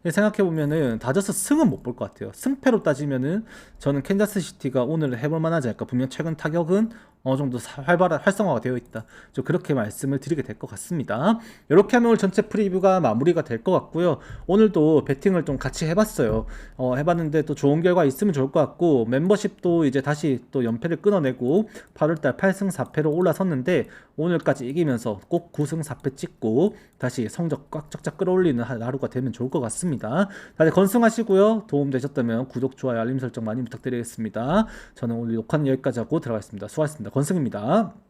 생각해보면은 다저스 승은 못 볼 것 같아요. 승패로 따지면은 저는 캔자스 시티가 오늘 해볼 만하지 않을까. 분명 최근 타격은 어느 정도 활성화가 되어 있다. 좀 그렇게 말씀을 드리게 될 것 같습니다. 이렇게 하면 오늘 전체 프리뷰가 마무리가 될 것 같고요. 오늘도 베팅을 좀 같이 해봤어요. 해봤는데 또 좋은 결과 있으면 좋을 것 같고, 멤버십도 이제 다시 또 연패를 끊어내고 8월달 8승 4패로 올라섰는데 오늘까지 이기면서 꼭 9승 4패 찍고 다시 성적 꽉 쫙쫙 끌어올리는 하루가 되면 좋을 것 같습니다. 다들 건승하시고요. 도움 되셨다면 구독, 좋아요, 알림 설정 많이 부탁드리겠습니다. 저는 오늘 녹화는 여기까지 하고 들어가겠습니다. 수고하셨습니다. 건승입니다.